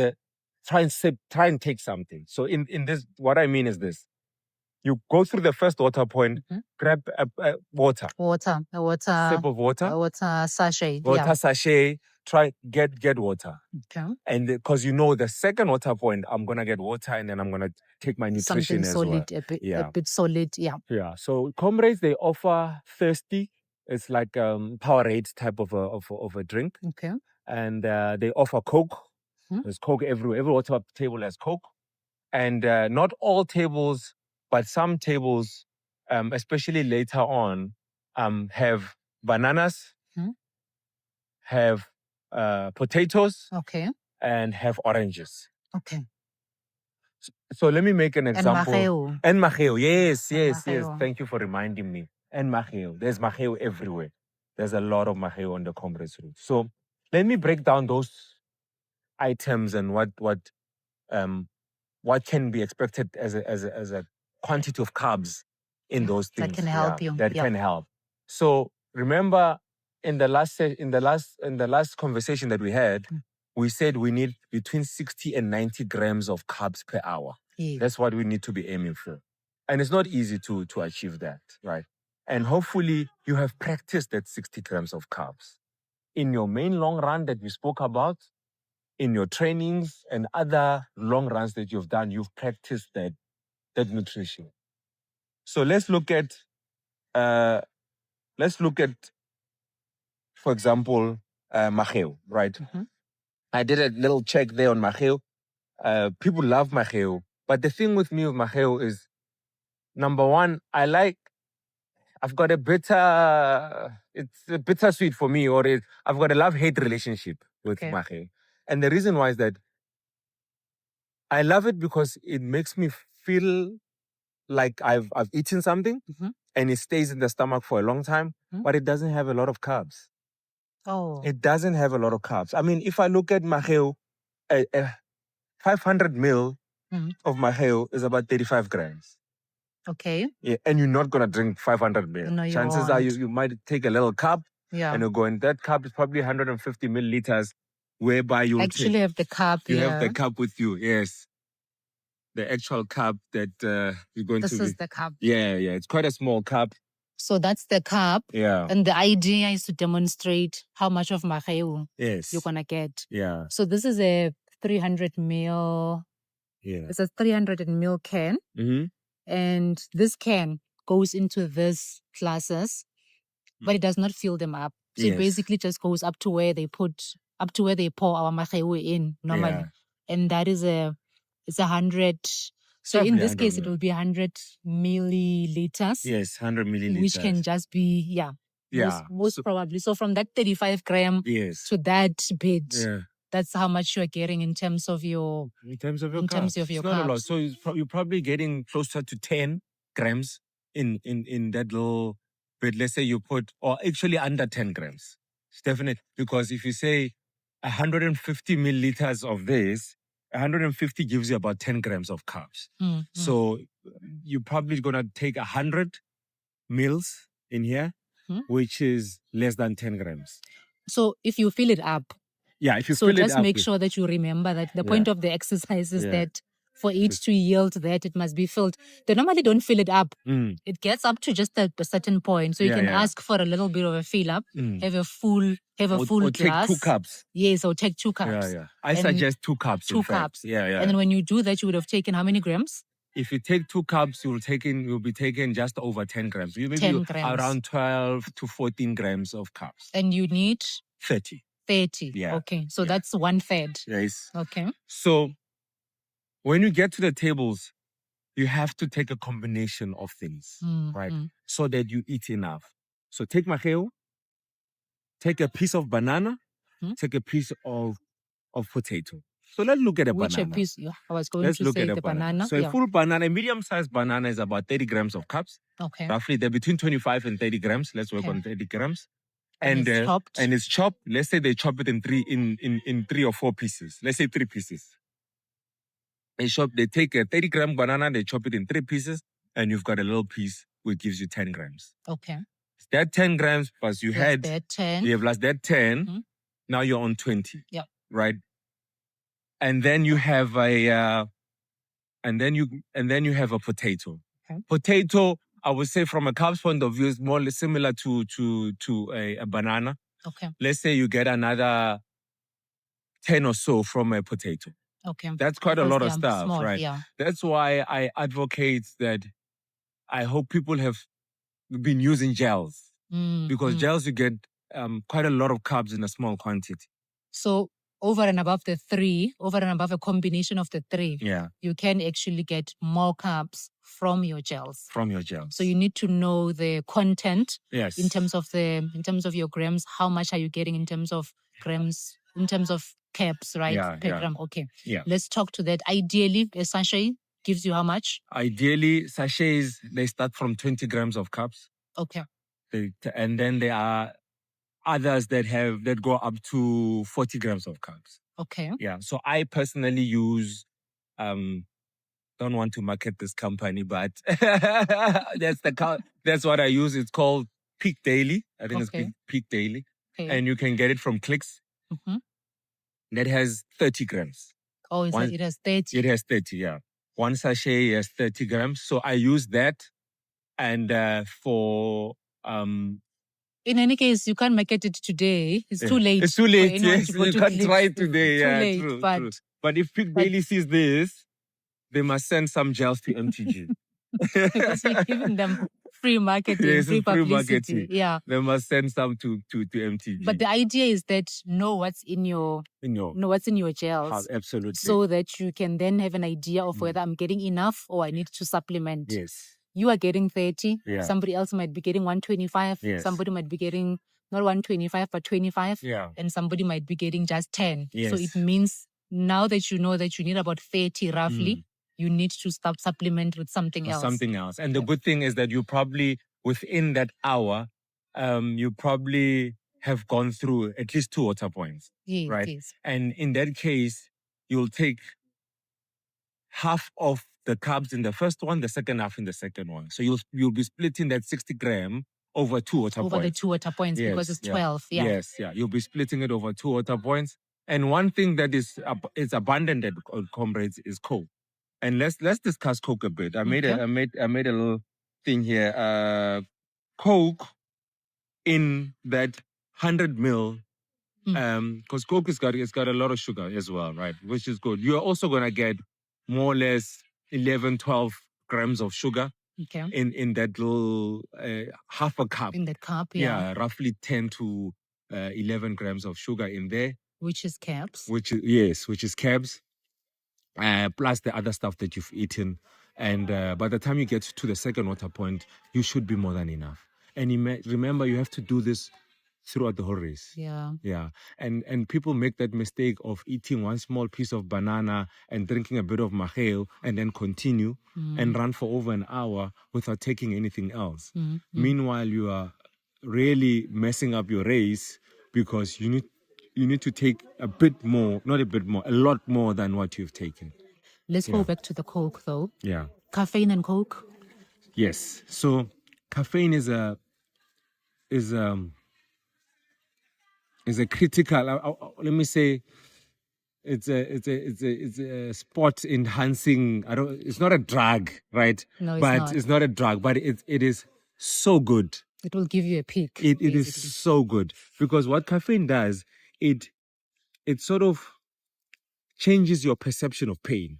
try and sip, try and take something. So in this, what I mean is this: you go through the first water point, grab a water, sip of water, a water sachet, sachet. Try get water, okay. And because the second water point, I'm gonna get water, and then I'm gonna take my nutrition Something solid, as well. a bit solid, Yeah. So Comrades, they offer Thirsty. It's like Powerade type of a drink. Okay. And they offer Coke. There's Coke everywhere. Every water table has Coke. And not all tables, but some tables, especially later on, have bananas, have potatoes, okay, and have oranges. Okay. So let me make an example. And maheo. Yes. maheo. Thank you for reminding me. And maheo. There's maheo everywhere. There's a lot of maheo on the Comrades route. So let me break down those items and what can be expected as a quantity of carbs in those things that can help you. That can help. So remember, in the last conversation that we had, we said we need between 60 and 90 grams of carbs per hour. That's what we need to be aiming for. And it's not easy to achieve that, right? And hopefully you have practiced that 60 grams of carbs in your main long run that we spoke about, in your trainings and other long runs that you've done. You've practiced that nutrition. So let's look at, for example, maheo, right? I did a little check there on maheo. People love maheo, but the thing with me with maheo is, number one, I've got a it's a bittersweet for me, or I've got a love-hate relationship with maheo. And the reason why is that I love it because it makes me feel like I've eaten something, and it stays in the stomach for a long time, but it doesn't have a lot of carbs. Oh. It doesn't have a lot of carbs. I mean, if I look at maheo, 500 ml of maheo is about 35 grams. Okay. Yeah, and you're not going to drink 500 ml. No, Chances are you might take a little cup, and you're going, that cup is probably 150 milliliters, whereby you actually have the cup. You have the cup with you, yes. The actual cup that you're going to... This is the cup. Yeah. It's quite a small cup. So that's the cup. Yeah. And the idea is to demonstrate how much of maheu Yes. you're going to get. Yeah. So this is a 300 ml. Yeah. It's a 300 ml can. And this can goes into these classes, but it does not fill them up. So it basically just goes up to where they pour our maheu in normally. Yeah. And that is it's 100 So in this case, it will be 100 milliliters. Yes, 100 milliliters. Which can just be, most probably. So from that 35 gram to that bit, that's how much you're getting in terms of your carbs. It's not a lot. So you're probably getting closer to 10 grams in that little bit. Let's say you put, or actually under 10 grams. It's definite, because if you say 150 milliliters of this, 150 gives you about 10 grams of carbs. So you're probably going to take 100 mils in here, which is less than 10 grams. So if you fill it up, if you fill it up. So just make sure that you remember that the point of the exercise is that for it to yield that, it must be filled. They normally don't fill it up. It gets up to just a certain point. So you can ask for a little bit of a fill up, have a full or glass. Take 2 cups. Yes, or take 2 cups. I suggest 2 cups. 2 cups. And then when you do that, you would have taken how many grams? If you take 2 cups, you'll be taking just over 10 grams. Maybe 10 grams. Around 12 to 14 grams of carbs. And you need 30. 30. Yeah. Okay. So that's 1/3. Yes. Okay. So when you get to the tables, you have to take a combination of things, right? So that you eat enough. So take maheu, take a piece of banana, take a piece of potato. So let's look at a banana. Which piece? I was going to say the banana. So a full banana, a medium-sized banana is about 30 grams of carbs. Okay. Roughly, they're between 25 and 30 grams. Let's work on 30 grams. And it's chopped. And it's chopped. Let's say they chop it in 3 or 4 pieces. Let's say 3 pieces. They take a 30-gram banana, they chop it in 3 pieces, and you've got a little piece which gives you 10 grams. Okay. That 10 grams plus you had that 10. You have lost that 10. Now you're on 20. Yeah. Right. And then you have a potato. Okay. Potato, I would say from a carbs point of view, is more similar to a banana. Okay. Let's say you get another 10 or so from a potato. Okay. That's quite a lot of stuff, small, right? Yeah. That's why I advocate that I hope people have been using gels. Because gels, you get quite a lot of carbs in a small quantity. So over and above the 3, over and above a combination of the 3, you can actually get more carbs from your gels. So you need to know the content. Yes. In terms of your grams, how much are you getting in terms of grams, in terms of caps, right? Per gram. Okay. Yeah. Let's talk to that. Ideally, a sachet gives you how much? Ideally, sachets, they start from 20 grams of carbs. Okay. And then there are others that go up to 40 grams of carbs. Okay. Yeah. So I personally use, don't want to market this company, but that's what I use. It's called Peak Daily. I think it's Peak Daily. Okay. And you can get it from Clicks. That has 30 grams. Oh, it has 30? It has 30, yeah. One sachet has 30 grams. So I use that. And in any case, you can't market it today. It's too late. It's too late, yes. You can't try it today. It's too late, true. But if Peak Daily sees this, they must send some gels to MTG. Because you're giving them free marketing, free publicity. Marketing. Yeah. They must send some to MTG. But the idea is that know what's in your gels. Absolutely. So that you can then have an idea of whether I'm getting enough or I need to supplement. Yes. You are getting 30. Yeah. Somebody else might be getting 125. Yes. Somebody might be getting not 125 but 25. Yeah. And somebody might be getting just 10. Yes. So it means now that you know that you need about 30 roughly, you need to supplement with something else. And the good thing is that you probably, within that hour, you probably have gone through at least 2 water points. Yes, right? Yes. And in that case, you'll take half of the carbs in the first one, the second half in the second one. So you'll be splitting that 60 gram over 2 water points. Over the 2 water points, because it's 12. Yeah. Yes, yeah. You'll be splitting it over 2 water points. And one thing that is abundant at Comrades is Coke. And let's discuss Coke a bit. I made a little thing here. Coke in that 100 ml, because Coke it's got a lot of sugar as well, right? Which is good. You're also gonna get more or less 11, 12 grams of sugar in that little half a cup. In that cup, yeah. Roughly 10 to 11 grams of sugar in there. Which is cabs. Which is cabs. plus the other stuff that you've eaten. And by the time you get to the second water point, you should be more than enough. And remember, you have to do this throughout the whole race. Yeah. And people make that mistake of eating one small piece of banana and drinking a bit of maheo and then continue and run for over an hour without taking anything else. Meanwhile, you are really messing up your race because you need to take a bit more, not a bit more, a lot more than what you've taken. Let's go back to the Coke though. Yeah. Caffeine and Coke. Yes. So caffeine is a critical. Let me say, it's a sport enhancing. It's not a drug, right? No, it's but not. It's not a drug, but it is so good. It will give you a peak. It is so good because what caffeine does, it sort of changes your perception of pain.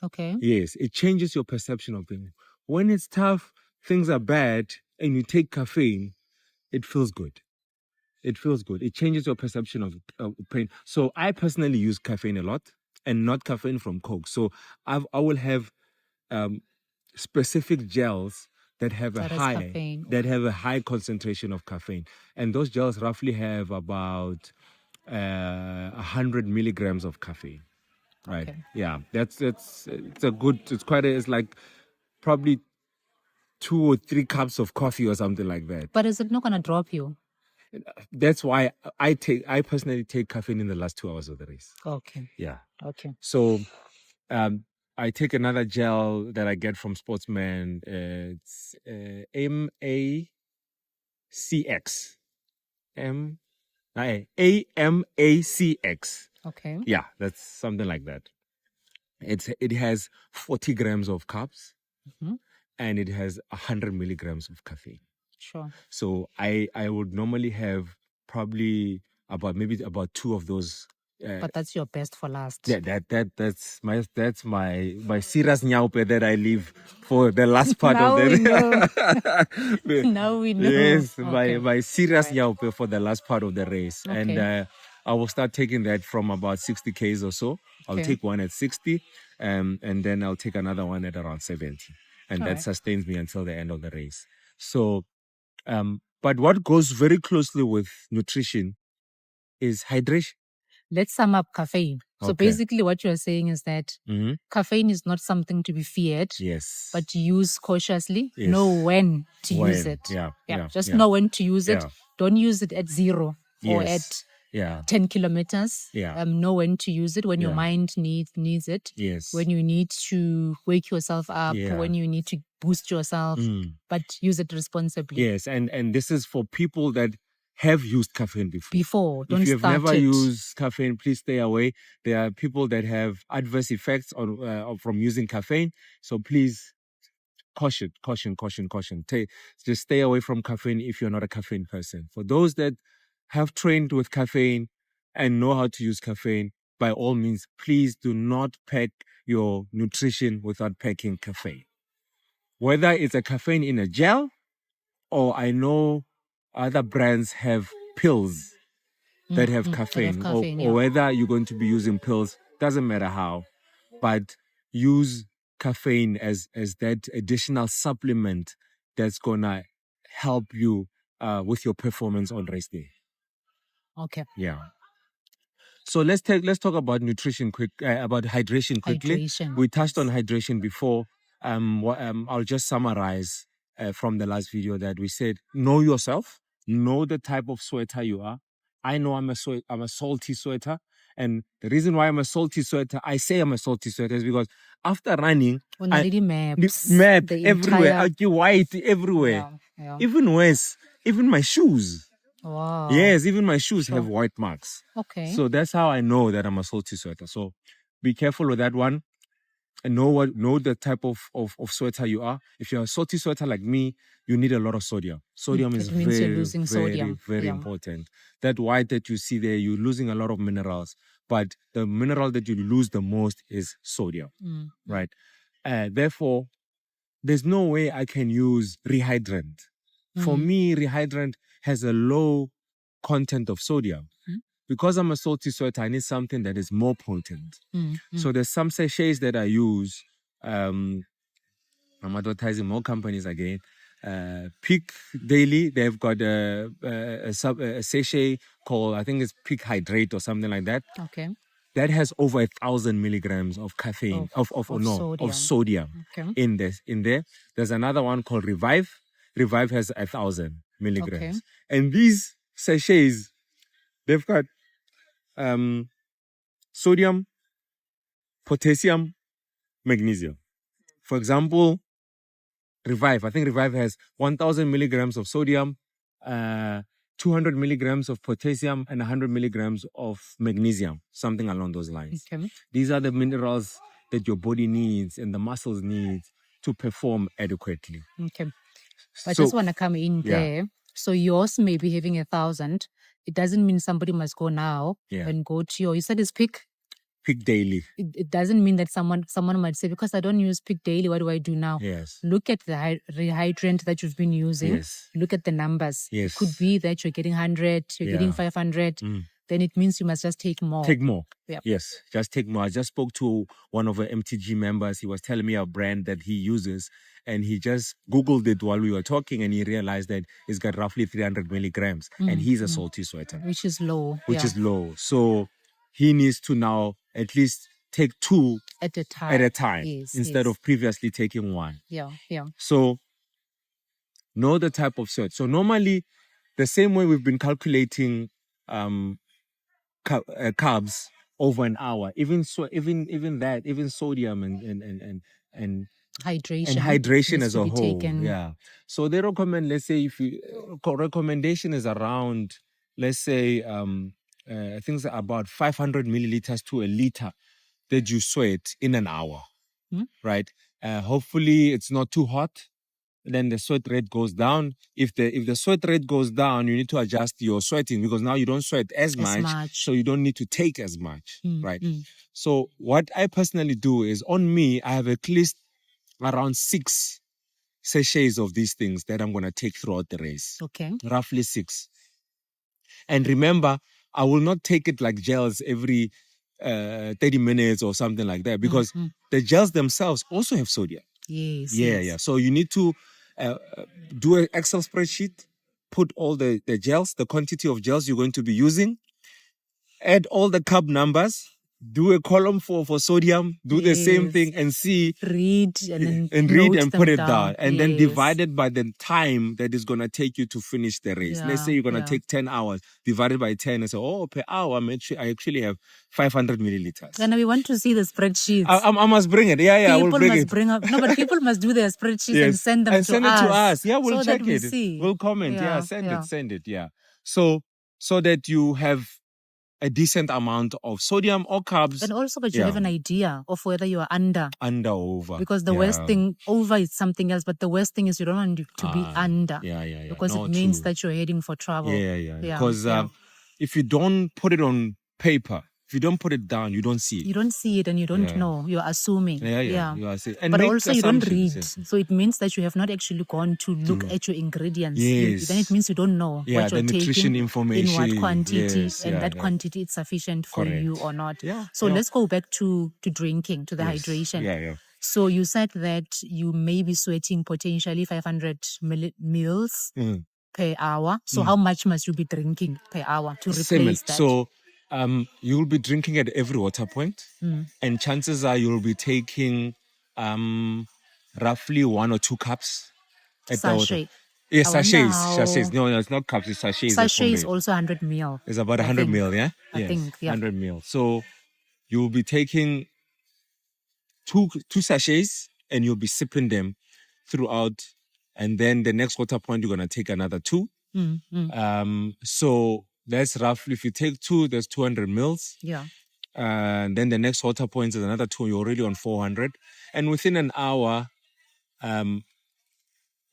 Okay. Yes, it changes your perception of pain. When it's tough, things are bad, and you take caffeine, it feels good. It feels good. It changes your perception of pain. So I personally use caffeine a lot, and not caffeine from Coke. So I will have specific gels that have a high concentration of caffeine, and those gels roughly have about 100 milligrams of caffeine. Right. Okay. Yeah. It's a good. It's like probably 2 or 3 cups of coffee or something like that. But is it not gonna drop you? That's why I personally take caffeine in the last 2 hours of the race. Okay. Yeah. Okay. So, I take another gel that I get from Sportsman. It's MACX. AMACX. Okay. Yeah, that's something like that. It has 40 grams of carbs, and it has 100 milligrams of caffeine. Sure. So I would normally have probably about 2 of those. But that's your best for last. Yeah, that's my serious nyaupe that I leave for the last part Now of the we know. Now we know. Yes, Okay. my serious nyaupe for the last part of the race. Okay. And I will start taking that from about 60 Ks or so. I'll take one at 60, and then I'll take another one at around 70. And that sustains me until the end of the race. So, but what goes very closely with nutrition is hydration. Let's sum up caffeine. So basically what you're saying is that caffeine is not something to be feared. Yes. But use cautiously. Yes. Know when to use it. Just know when to use it. Don't use it at 0 or at 10 kilometers. Know when to use it, when your mind needs it. Yes. When you need to wake yourself up, when you need to boost yourself, but use it responsibly. Yes, and this is for people that have used caffeine before. Don't if you've start never it. used caffeine, please stay away. There are people that have adverse effects from using caffeine. So please, caution. Just stay away from caffeine if you're not a caffeine person. For those that have trained with caffeine and know how to use caffeine, by all means, please do not pack your nutrition without packing caffeine. Whether it's a caffeine in a gel, or I know other brands have pills that have caffeine, or whether you're going to be using pills, doesn't matter how, but use caffeine as that additional supplement that's gonna help you with your performance on race day. Okay. Yeah. So let's talk about nutrition about hydration quickly. We touched on hydration before. I'll just summarize from the last video that we said: know yourself, know the type of sweater you are. I know I'm a salty sweater, and the reason why I'm a salty sweater, I say I'm a salty sweater, is because after running, map everywhere, white everywhere. Yeah. Even worse, even my shoes. Wow. Yes, even my shoes have white marks. Okay. So that's how I know that I'm a salty sweater. So be careful with that one. And know the type of sweater you are. If you're a salty sweater like me, you need a lot of sodium. Sodium is very important. That white that you see there, you're losing a lot of minerals. But the mineral that you lose the most is sodium. Right? Therefore, there's no way I can use rehydrant. For me, rehydrant has a low content of sodium. because I'm a salty sweater, I need something that is more potent. So there's some sachets that I use. I'm advertising more companies again. Peak Daily, they've got a sachet called, I think it's Peak Hydrate or something like that. Okay. That has over 1,000 milligrams of caffeine, of sodium in there. There's another one called Revive. Revive has 1,000 milligrams. Okay. And these sachets, they've got sodium, potassium, magnesium. For example, Revive. I think Revive has 1,000 milligrams of sodium, 200 milligrams of potassium, and 100 milligrams of magnesium, something along those lines. Okay. These are the minerals that your body needs and the muscles need to perform adequately. Okay. I just want to come in there. So yours may be having 1,000. It doesn't mean somebody must go now and go to you said it's Peak Daily. It doesn't mean that someone might say, because I don't use Peak Daily, what do I do now? Yes. Look at the rehydrant that you've been using. Yes. Look at the numbers. Yes. It could be that you're getting 100, you're getting 500. Then it means you must just take more. Take more. Yep. Yes, just take more. I just spoke to one of the MTG members. He was telling me a brand that he uses, and he just Googled it while we were talking, and he realized that it's got roughly 300 milligrams, and he's a salty sweater. Which is low. Is low. So he needs to now at least take 2 at a time, instead of previously taking 1. Yeah. So know the type of sweat. So normally, the same way we've been calculating carbs over an hour, even sodium and hydration as a whole. Taken. Yeah. So they recommend, let's say, if you recommendation is around, let's say, I think it's about 500 milliliters to a liter that you sweat in an hour, right? Hopefully it's not too hot. Then the sweat rate goes down. If the sweat rate goes down, you need to adjust your sweating, because now you don't sweat as much, so you don't need to take as much, right? So what I personally do is, on me, I have at least around 6 sachets of these things that I'm going to take throughout the race. Okay. Roughly 6. And remember, I will not take it like gels every 30 minutes or something like that, because the gels themselves also have sodium. Yes. Yeah. So you need to do an Excel spreadsheet, put all the gels, the quantity of gels you're going to be using, add all the carb numbers, do a column for sodium, do the same thing, and see. Read and put it down. And then divide it by the time that is going to take you to finish the race. Let's say you're going to take 10 hours, divided by 10, and say, per hour, I actually have 500 milliliters. And we want to see the spreadsheets. I must bring it. Yeah, I will bring it. But people must do their spreadsheets and send them to us. Yeah, we'll check it. We'll comment. Send it. Yeah. So that you have a decent amount of sodium or carbs. And also, but you have an idea of whether you are under or over. Because the worst thing, over is something else, but the worst thing is you don't want to be under. Yeah. Because it means that you're heading for trouble. Yeah. Because if you don't put it on paper, if you don't put it down, you don't see it. You don't see it and you don't know. You're assuming. Yeah. You are saying. But also you don't read. So it means that you have not actually gone to look at your ingredients. Yes. Then it means you don't know what you're the nutrition taking, information. in what quantity, and that quantity is sufficient for you or not. Yeah. So let's go back to drinking, to the hydration. Yeah. So you said that you may be sweating potentially 500 mils per hour. So how much must you be drinking per hour to replace that? So you'll be drinking at every water point, and chances are you'll be taking roughly 1 or 2 cups at the water. Yeah, sachets. No, it's not cups, it's sachets. Sachet is also 100 ml. It's about 100 ml, yeah? I think, 100 ml. So you'll be taking two sachets, and you'll be sipping them throughout. And then the next water point, you're going to take another 2. So that's roughly, if you take 2, that's 200 mils. Yeah. And then the next water point is another 2. You're already on 400. And within an hour,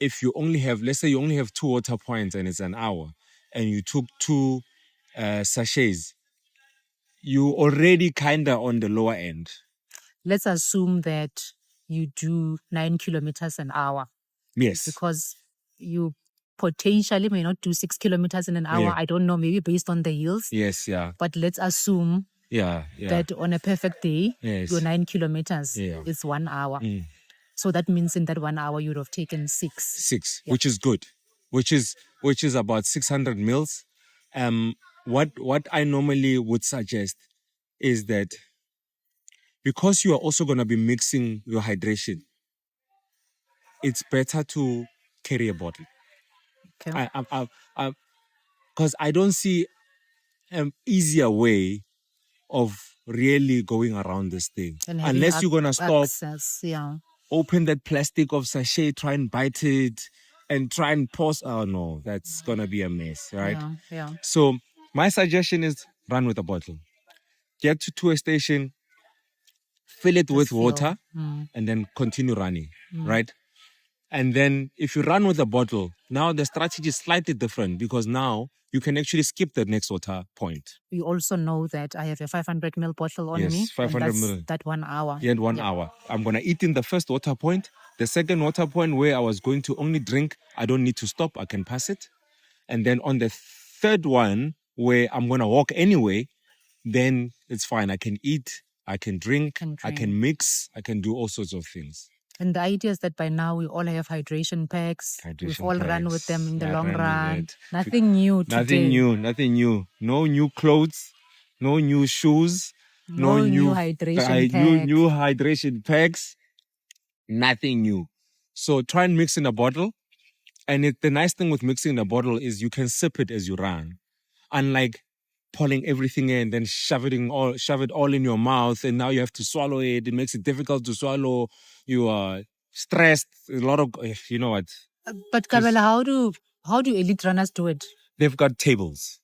if you only have, let's say you only have 2 water points and it's an hour, and you took 2 sachets, you already kind of on the lower end. Let's assume that you do 9 kilometers an hour. Yes. Because you potentially may not do 6 kilometers in an hour. Yeah. I don't know, maybe based on the hills. Yes, yeah. But let's assume that on a perfect day, Yes. your 9 kilometers Yeah. is 1 hour. Mm. So that means in that 1 hour, you would have taken 6. Which is good, which is about 600 mils. What I normally would suggest is that because you are also going to be mixing your hydration, it's better to carry a bottle. Okay. Because I don't see an easier way of really going around this thing. And Unless you're going to stop, access, open that plastic of sachet, try and bite it, and try and pause. Oh no, that's going to be a mess, right? Yeah. So my suggestion is run with a bottle. Get to a station, fill it with water, and then continue running, right? And then if you run with a bottle, now the strategy is slightly different because now you can actually skip the next water point. You also know that I have a 500 ml bottle on me. Yes, 500 ml. That 1 hour. Yeah, 1 hour. I'm going to eat in the first water point. The second water point where I was going to only drink, I don't need to stop. I can pass it. And then on the third one where I'm going to walk anyway, then it's fine. I can eat, I can drink, I can mix, I can do all sorts of things. And the idea is that by now we all have hydration packs. We've all run with them in the long run. Nothing new today. Nothing new. No new clothes, no new shoes, no new hydration packs. New hydration packs. Nothing new. So try and mix in a bottle. And the nice thing with mixing in a bottle is you can sip it as you run. Unlike pulling everything in, then shove it all in your mouth, and now you have to swallow it. It makes it difficult to swallow. You are stressed. A lot of, you know what? But Kabela, how do elite runners do it? They've got tables.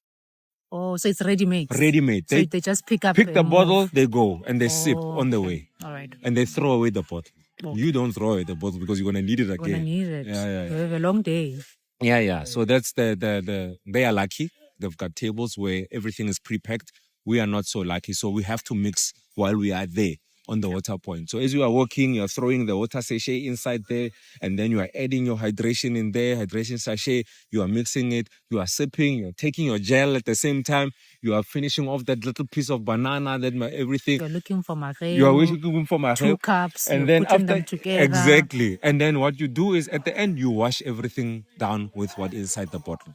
Oh, so it's ready-made. Ready-made. So they just pick the bottle, they go, and they sip on the way. All right. And they throw away the bottle. Okay. You don't throw away the bottle because you're going to need it again. You're going to need it. Yeah. You have a long day. Yeah. So that's they are lucky. They've got tables where everything is pre-packed. We are not so lucky. So we have to mix while we are there on the water point. So as you are walking, you're throwing the water sachet inside there, and then you are adding your hydration in there, hydration sachet. You are mixing it. You are sipping. You're taking your gel at the same time. You are finishing off that little piece of banana, everything. You're looking for my You are looking for my 2 cups. And then putting them together. Exactly. And then what you do is at the end, you wash everything down with what is inside the bottle.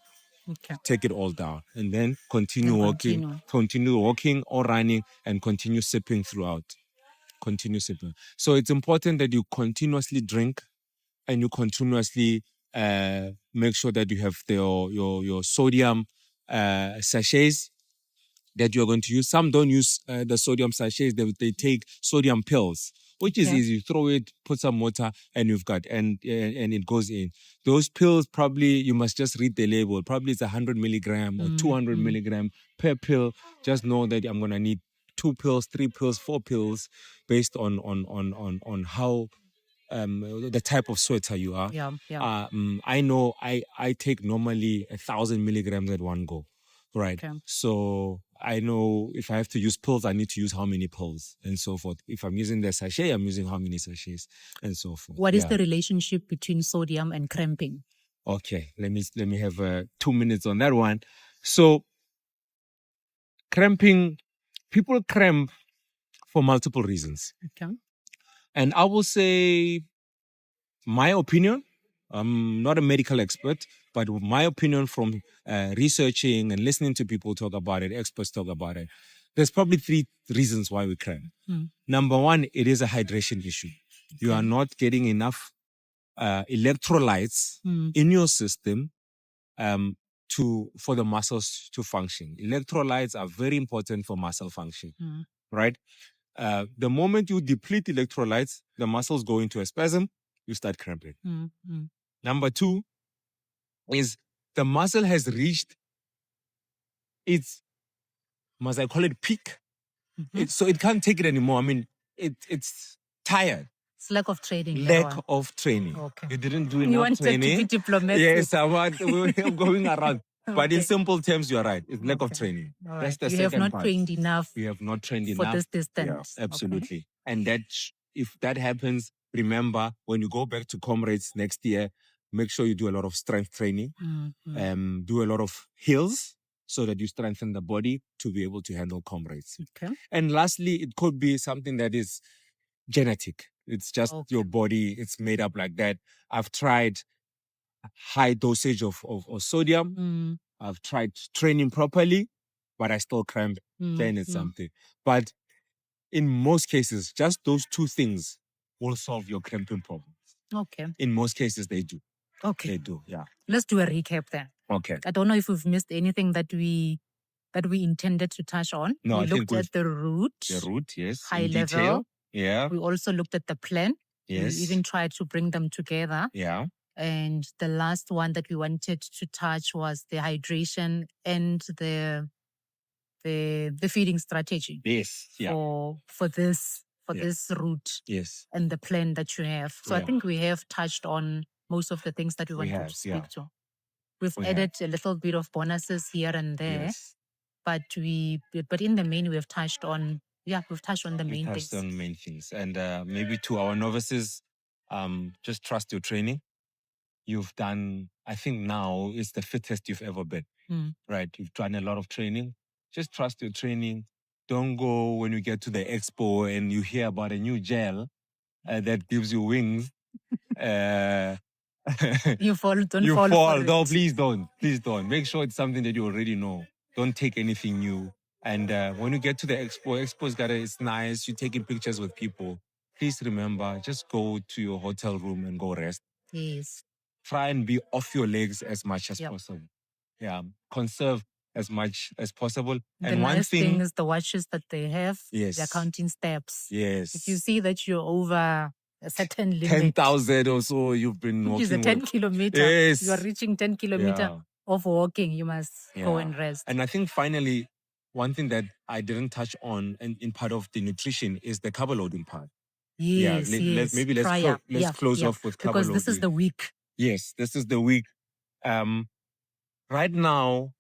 Okay. Take it all down and then continue walking or running and continue sipping throughout. Continue sipping. So it's important that you continuously drink and you continuously make sure that you have your sodium sachets that you're going to use. Some don't use the sodium sachets. They take sodium pills, which is easy. You throw it, put some water, and you've got, and it goes in. Those pills, probably, you must just read the label. Probably it's 100 milligram or 200 milligram per pill. Just know that I'm going to need 2 pills, 3 pills, 4 pills based on how the type of sweater you are. I know I take normally 1,000 milligrams at one go. Right. Okay. So I know if I have to use pills, I need to use how many pills and so forth. If I'm using the sachet, I'm using how many sachets and so forth. What is the relationship between sodium and cramping? Okay, let me have 2 minutes on that one. So cramping, people cramp for multiple reasons. Okay. And I will say my opinion, I'm not a medical expert, but my opinion from researching and listening to people talk about it, experts talk about it, there's probably 3 reasons why we cramp. Number 1, it is a hydration issue. Okay. You are not getting enough electrolytes in your system for the muscles to function. Electrolytes are very important for muscle function, right? The moment you deplete electrolytes, the muscles go into a spasm, you start cramping. Number 2 is the muscle has reached its, must I call it, peak? So it can't take it anymore. I mean, it's tired. It's lack of training. Lack of training. Okay. You didn't do enough training. You wanted to be diplomatic. Yes, we're going around. But in simple terms, you're right. It's lack of training. Right. That's the you second part. You have not trained enough. You have not trained for enough. This distance. Yeah, absolutely. Okay. And if that happens, remember, when you go back to Comrades next year, make sure you do a lot of strength training. Do a lot of hills so that you strengthen the body to be able to handle Comrades. Okay. And lastly, it could be something that is genetic. It's just your body, it's made up like that. I've tried high dosage of sodium. I've tried training properly, but I still cramp. Then it's something. But in most cases, just those two things will solve your cramping problems. Okay. In most cases, they do. Okay. They do, yeah. Let's do a recap then. Okay. I don't know if we've missed anything that we intended to touch on. No, we I looked think at the route. The route, yes. High in level. Detail. Yeah. We also looked at the plan. Yes. We even tried to bring them together. Yeah. And the last one that we wanted to touch was the hydration and the feeding strategy. Yes. Yeah. For this route. Yes. And the plan that you have. So I think we have touched on most of the things that we wanted to speak to. We've added a little bit of bonuses here and there. Yes. But in the main, we have touched on, we've touched on the We main touched things. on main things. And maybe to our novices, just trust your training. You've done, I think now it's the fittest you've ever been, right? You've done a lot of training. Just trust your training. Don't go when you get to the expo and you hear about a new gel that gives you wings. You fall, don't you fall. fall. For No, it. please don't. Please don't. Make sure it's something that you already know. Don't take anything new. And when you get to the expo's it's nice. You're taking pictures with people. Please remember, just go to your hotel room and go rest. Yes. Try and be off your legs as much as possible. Yeah. Conserve as much as possible. And the one nice thing is the watches that they have. Yes. They're counting steps. Yes. If you see that you're over a certain limit, 10,000 or so you've been which walking. is a 10 kilometer. Yes. You are reaching 10 kilometer of walking. You must go and rest. And I think finally, one thing that I didn't touch on in part of the nutrition is the carb loading part. Yes, yes. Let's close off with carb because loading. this is the week. Yes, this is the week. Right now,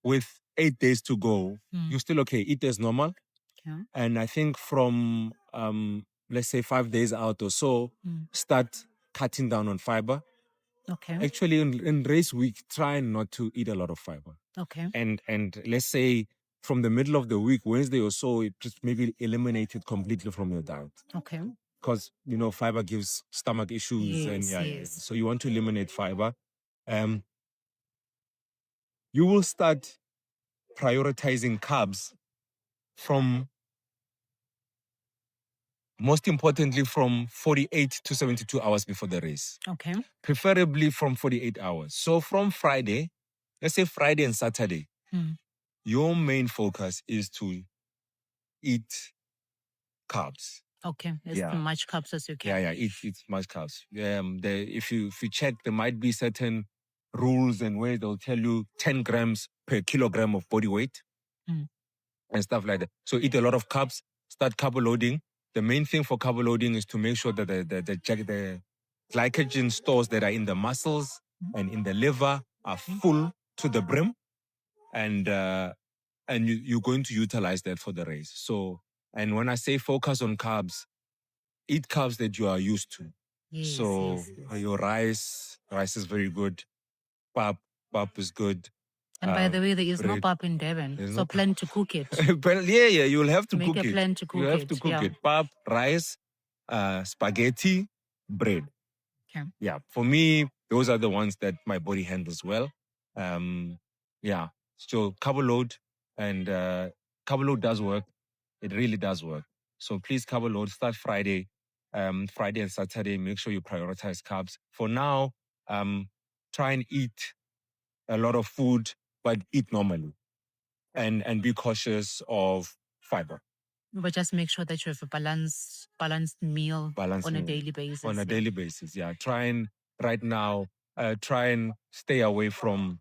with 8 days to go, you're still okay. Eat as normal. Yeah. And I think from, let's say 5 days out or so, start cutting down on fiber. Okay. Actually, in race week, try not to eat a lot of fiber. Okay. And let's say from the middle of the week, Wednesday or so, it just maybe eliminate it completely from your diet. Okay. Because, fiber gives stomach issues. Yes. So you want to eliminate fiber. You will start prioritizing carbs most importantly, from 48 to 72 hours before the race. Okay. Preferably from 48 hours. So from Friday, let's say Friday and Saturday, your main focus is to eat carbs. Okay, as much carbs as you can. Eat much carbs. If you check, there might be certain rules and ways they'll tell you 10 grams per kilogram of body weight and stuff like that. So eat a lot of carbs, start carb loading. The main thing for carb loading is to make sure that the glycogen stores that are in the muscles and in the liver are full to the brim, and you're going to utilize that for the race. So, and when I say focus on carbs, eat carbs that you are used to. Yes, your rice is very good. Pap is good. And by the way, there is no pap in Devon, so plan to cook it. You'll have to cook it. Make a plan to cook it. You have to cook it. Pap, rice, spaghetti, bread. Okay. Yeah, for me, those are the ones that my body handles well. So carb load, and carb load does work. It really does work. So please carb load. Start Friday, Friday and Saturday. Make sure you prioritize carbs. For now, try and eat a lot of food, but eat normally, and be cautious of fiber. But just make sure that you have a balanced meal on a daily basis. On a daily basis, yeah. Try and stay away from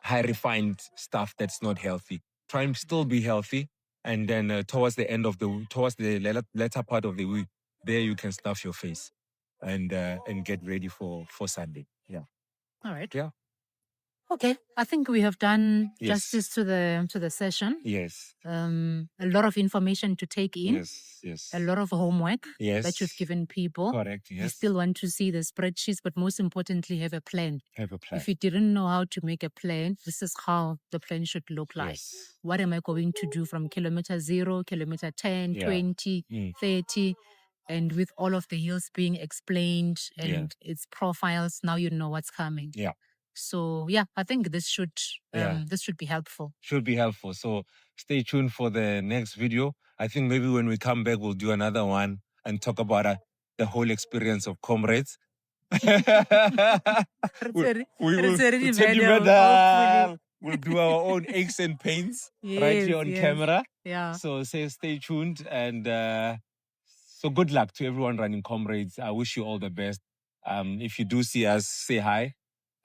high refined stuff that's not healthy. Try and still be healthy, and then towards the latter part of the week, there you can stuff your face, and get ready for Sunday. Yeah. All right. Yeah. Okay, I think we have done Yes. justice to the session. Yes. A lot of information to take in. Yes. Yes. A lot of homework Yes. that you've given people. Correct. You Yes. still want to see the spreadsheets, but most importantly, have a plan. Have a plan. If you didn't know how to make a plan, this is how the plan should look like. Yes. What am I going to do from kilometer 0, kilometer 10, Yeah. 20, 30? And with all of the hills being explained and its profiles, now you know what's coming. Yeah. So yeah, I think this should be helpful. Should be helpful. So stay tuned for the next video. I think maybe when we come back, we'll do another one and talk about the whole experience of Comrades. We'll do our own aches and pains right here on camera. Yeah. So stay tuned and so good luck to everyone running Comrades. I wish you all the best. If you do see us, say hi.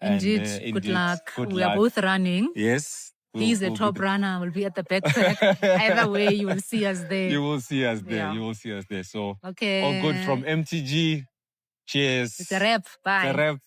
Indeed, good luck. We are both running. Yes. He's the top runner. We'll be at the backpack. Either way, you will see us there. You will see us there. Yeah. You will see us there. So okay. all good from MTG. Cheers. It's a wrap. Bye. It's a wrap.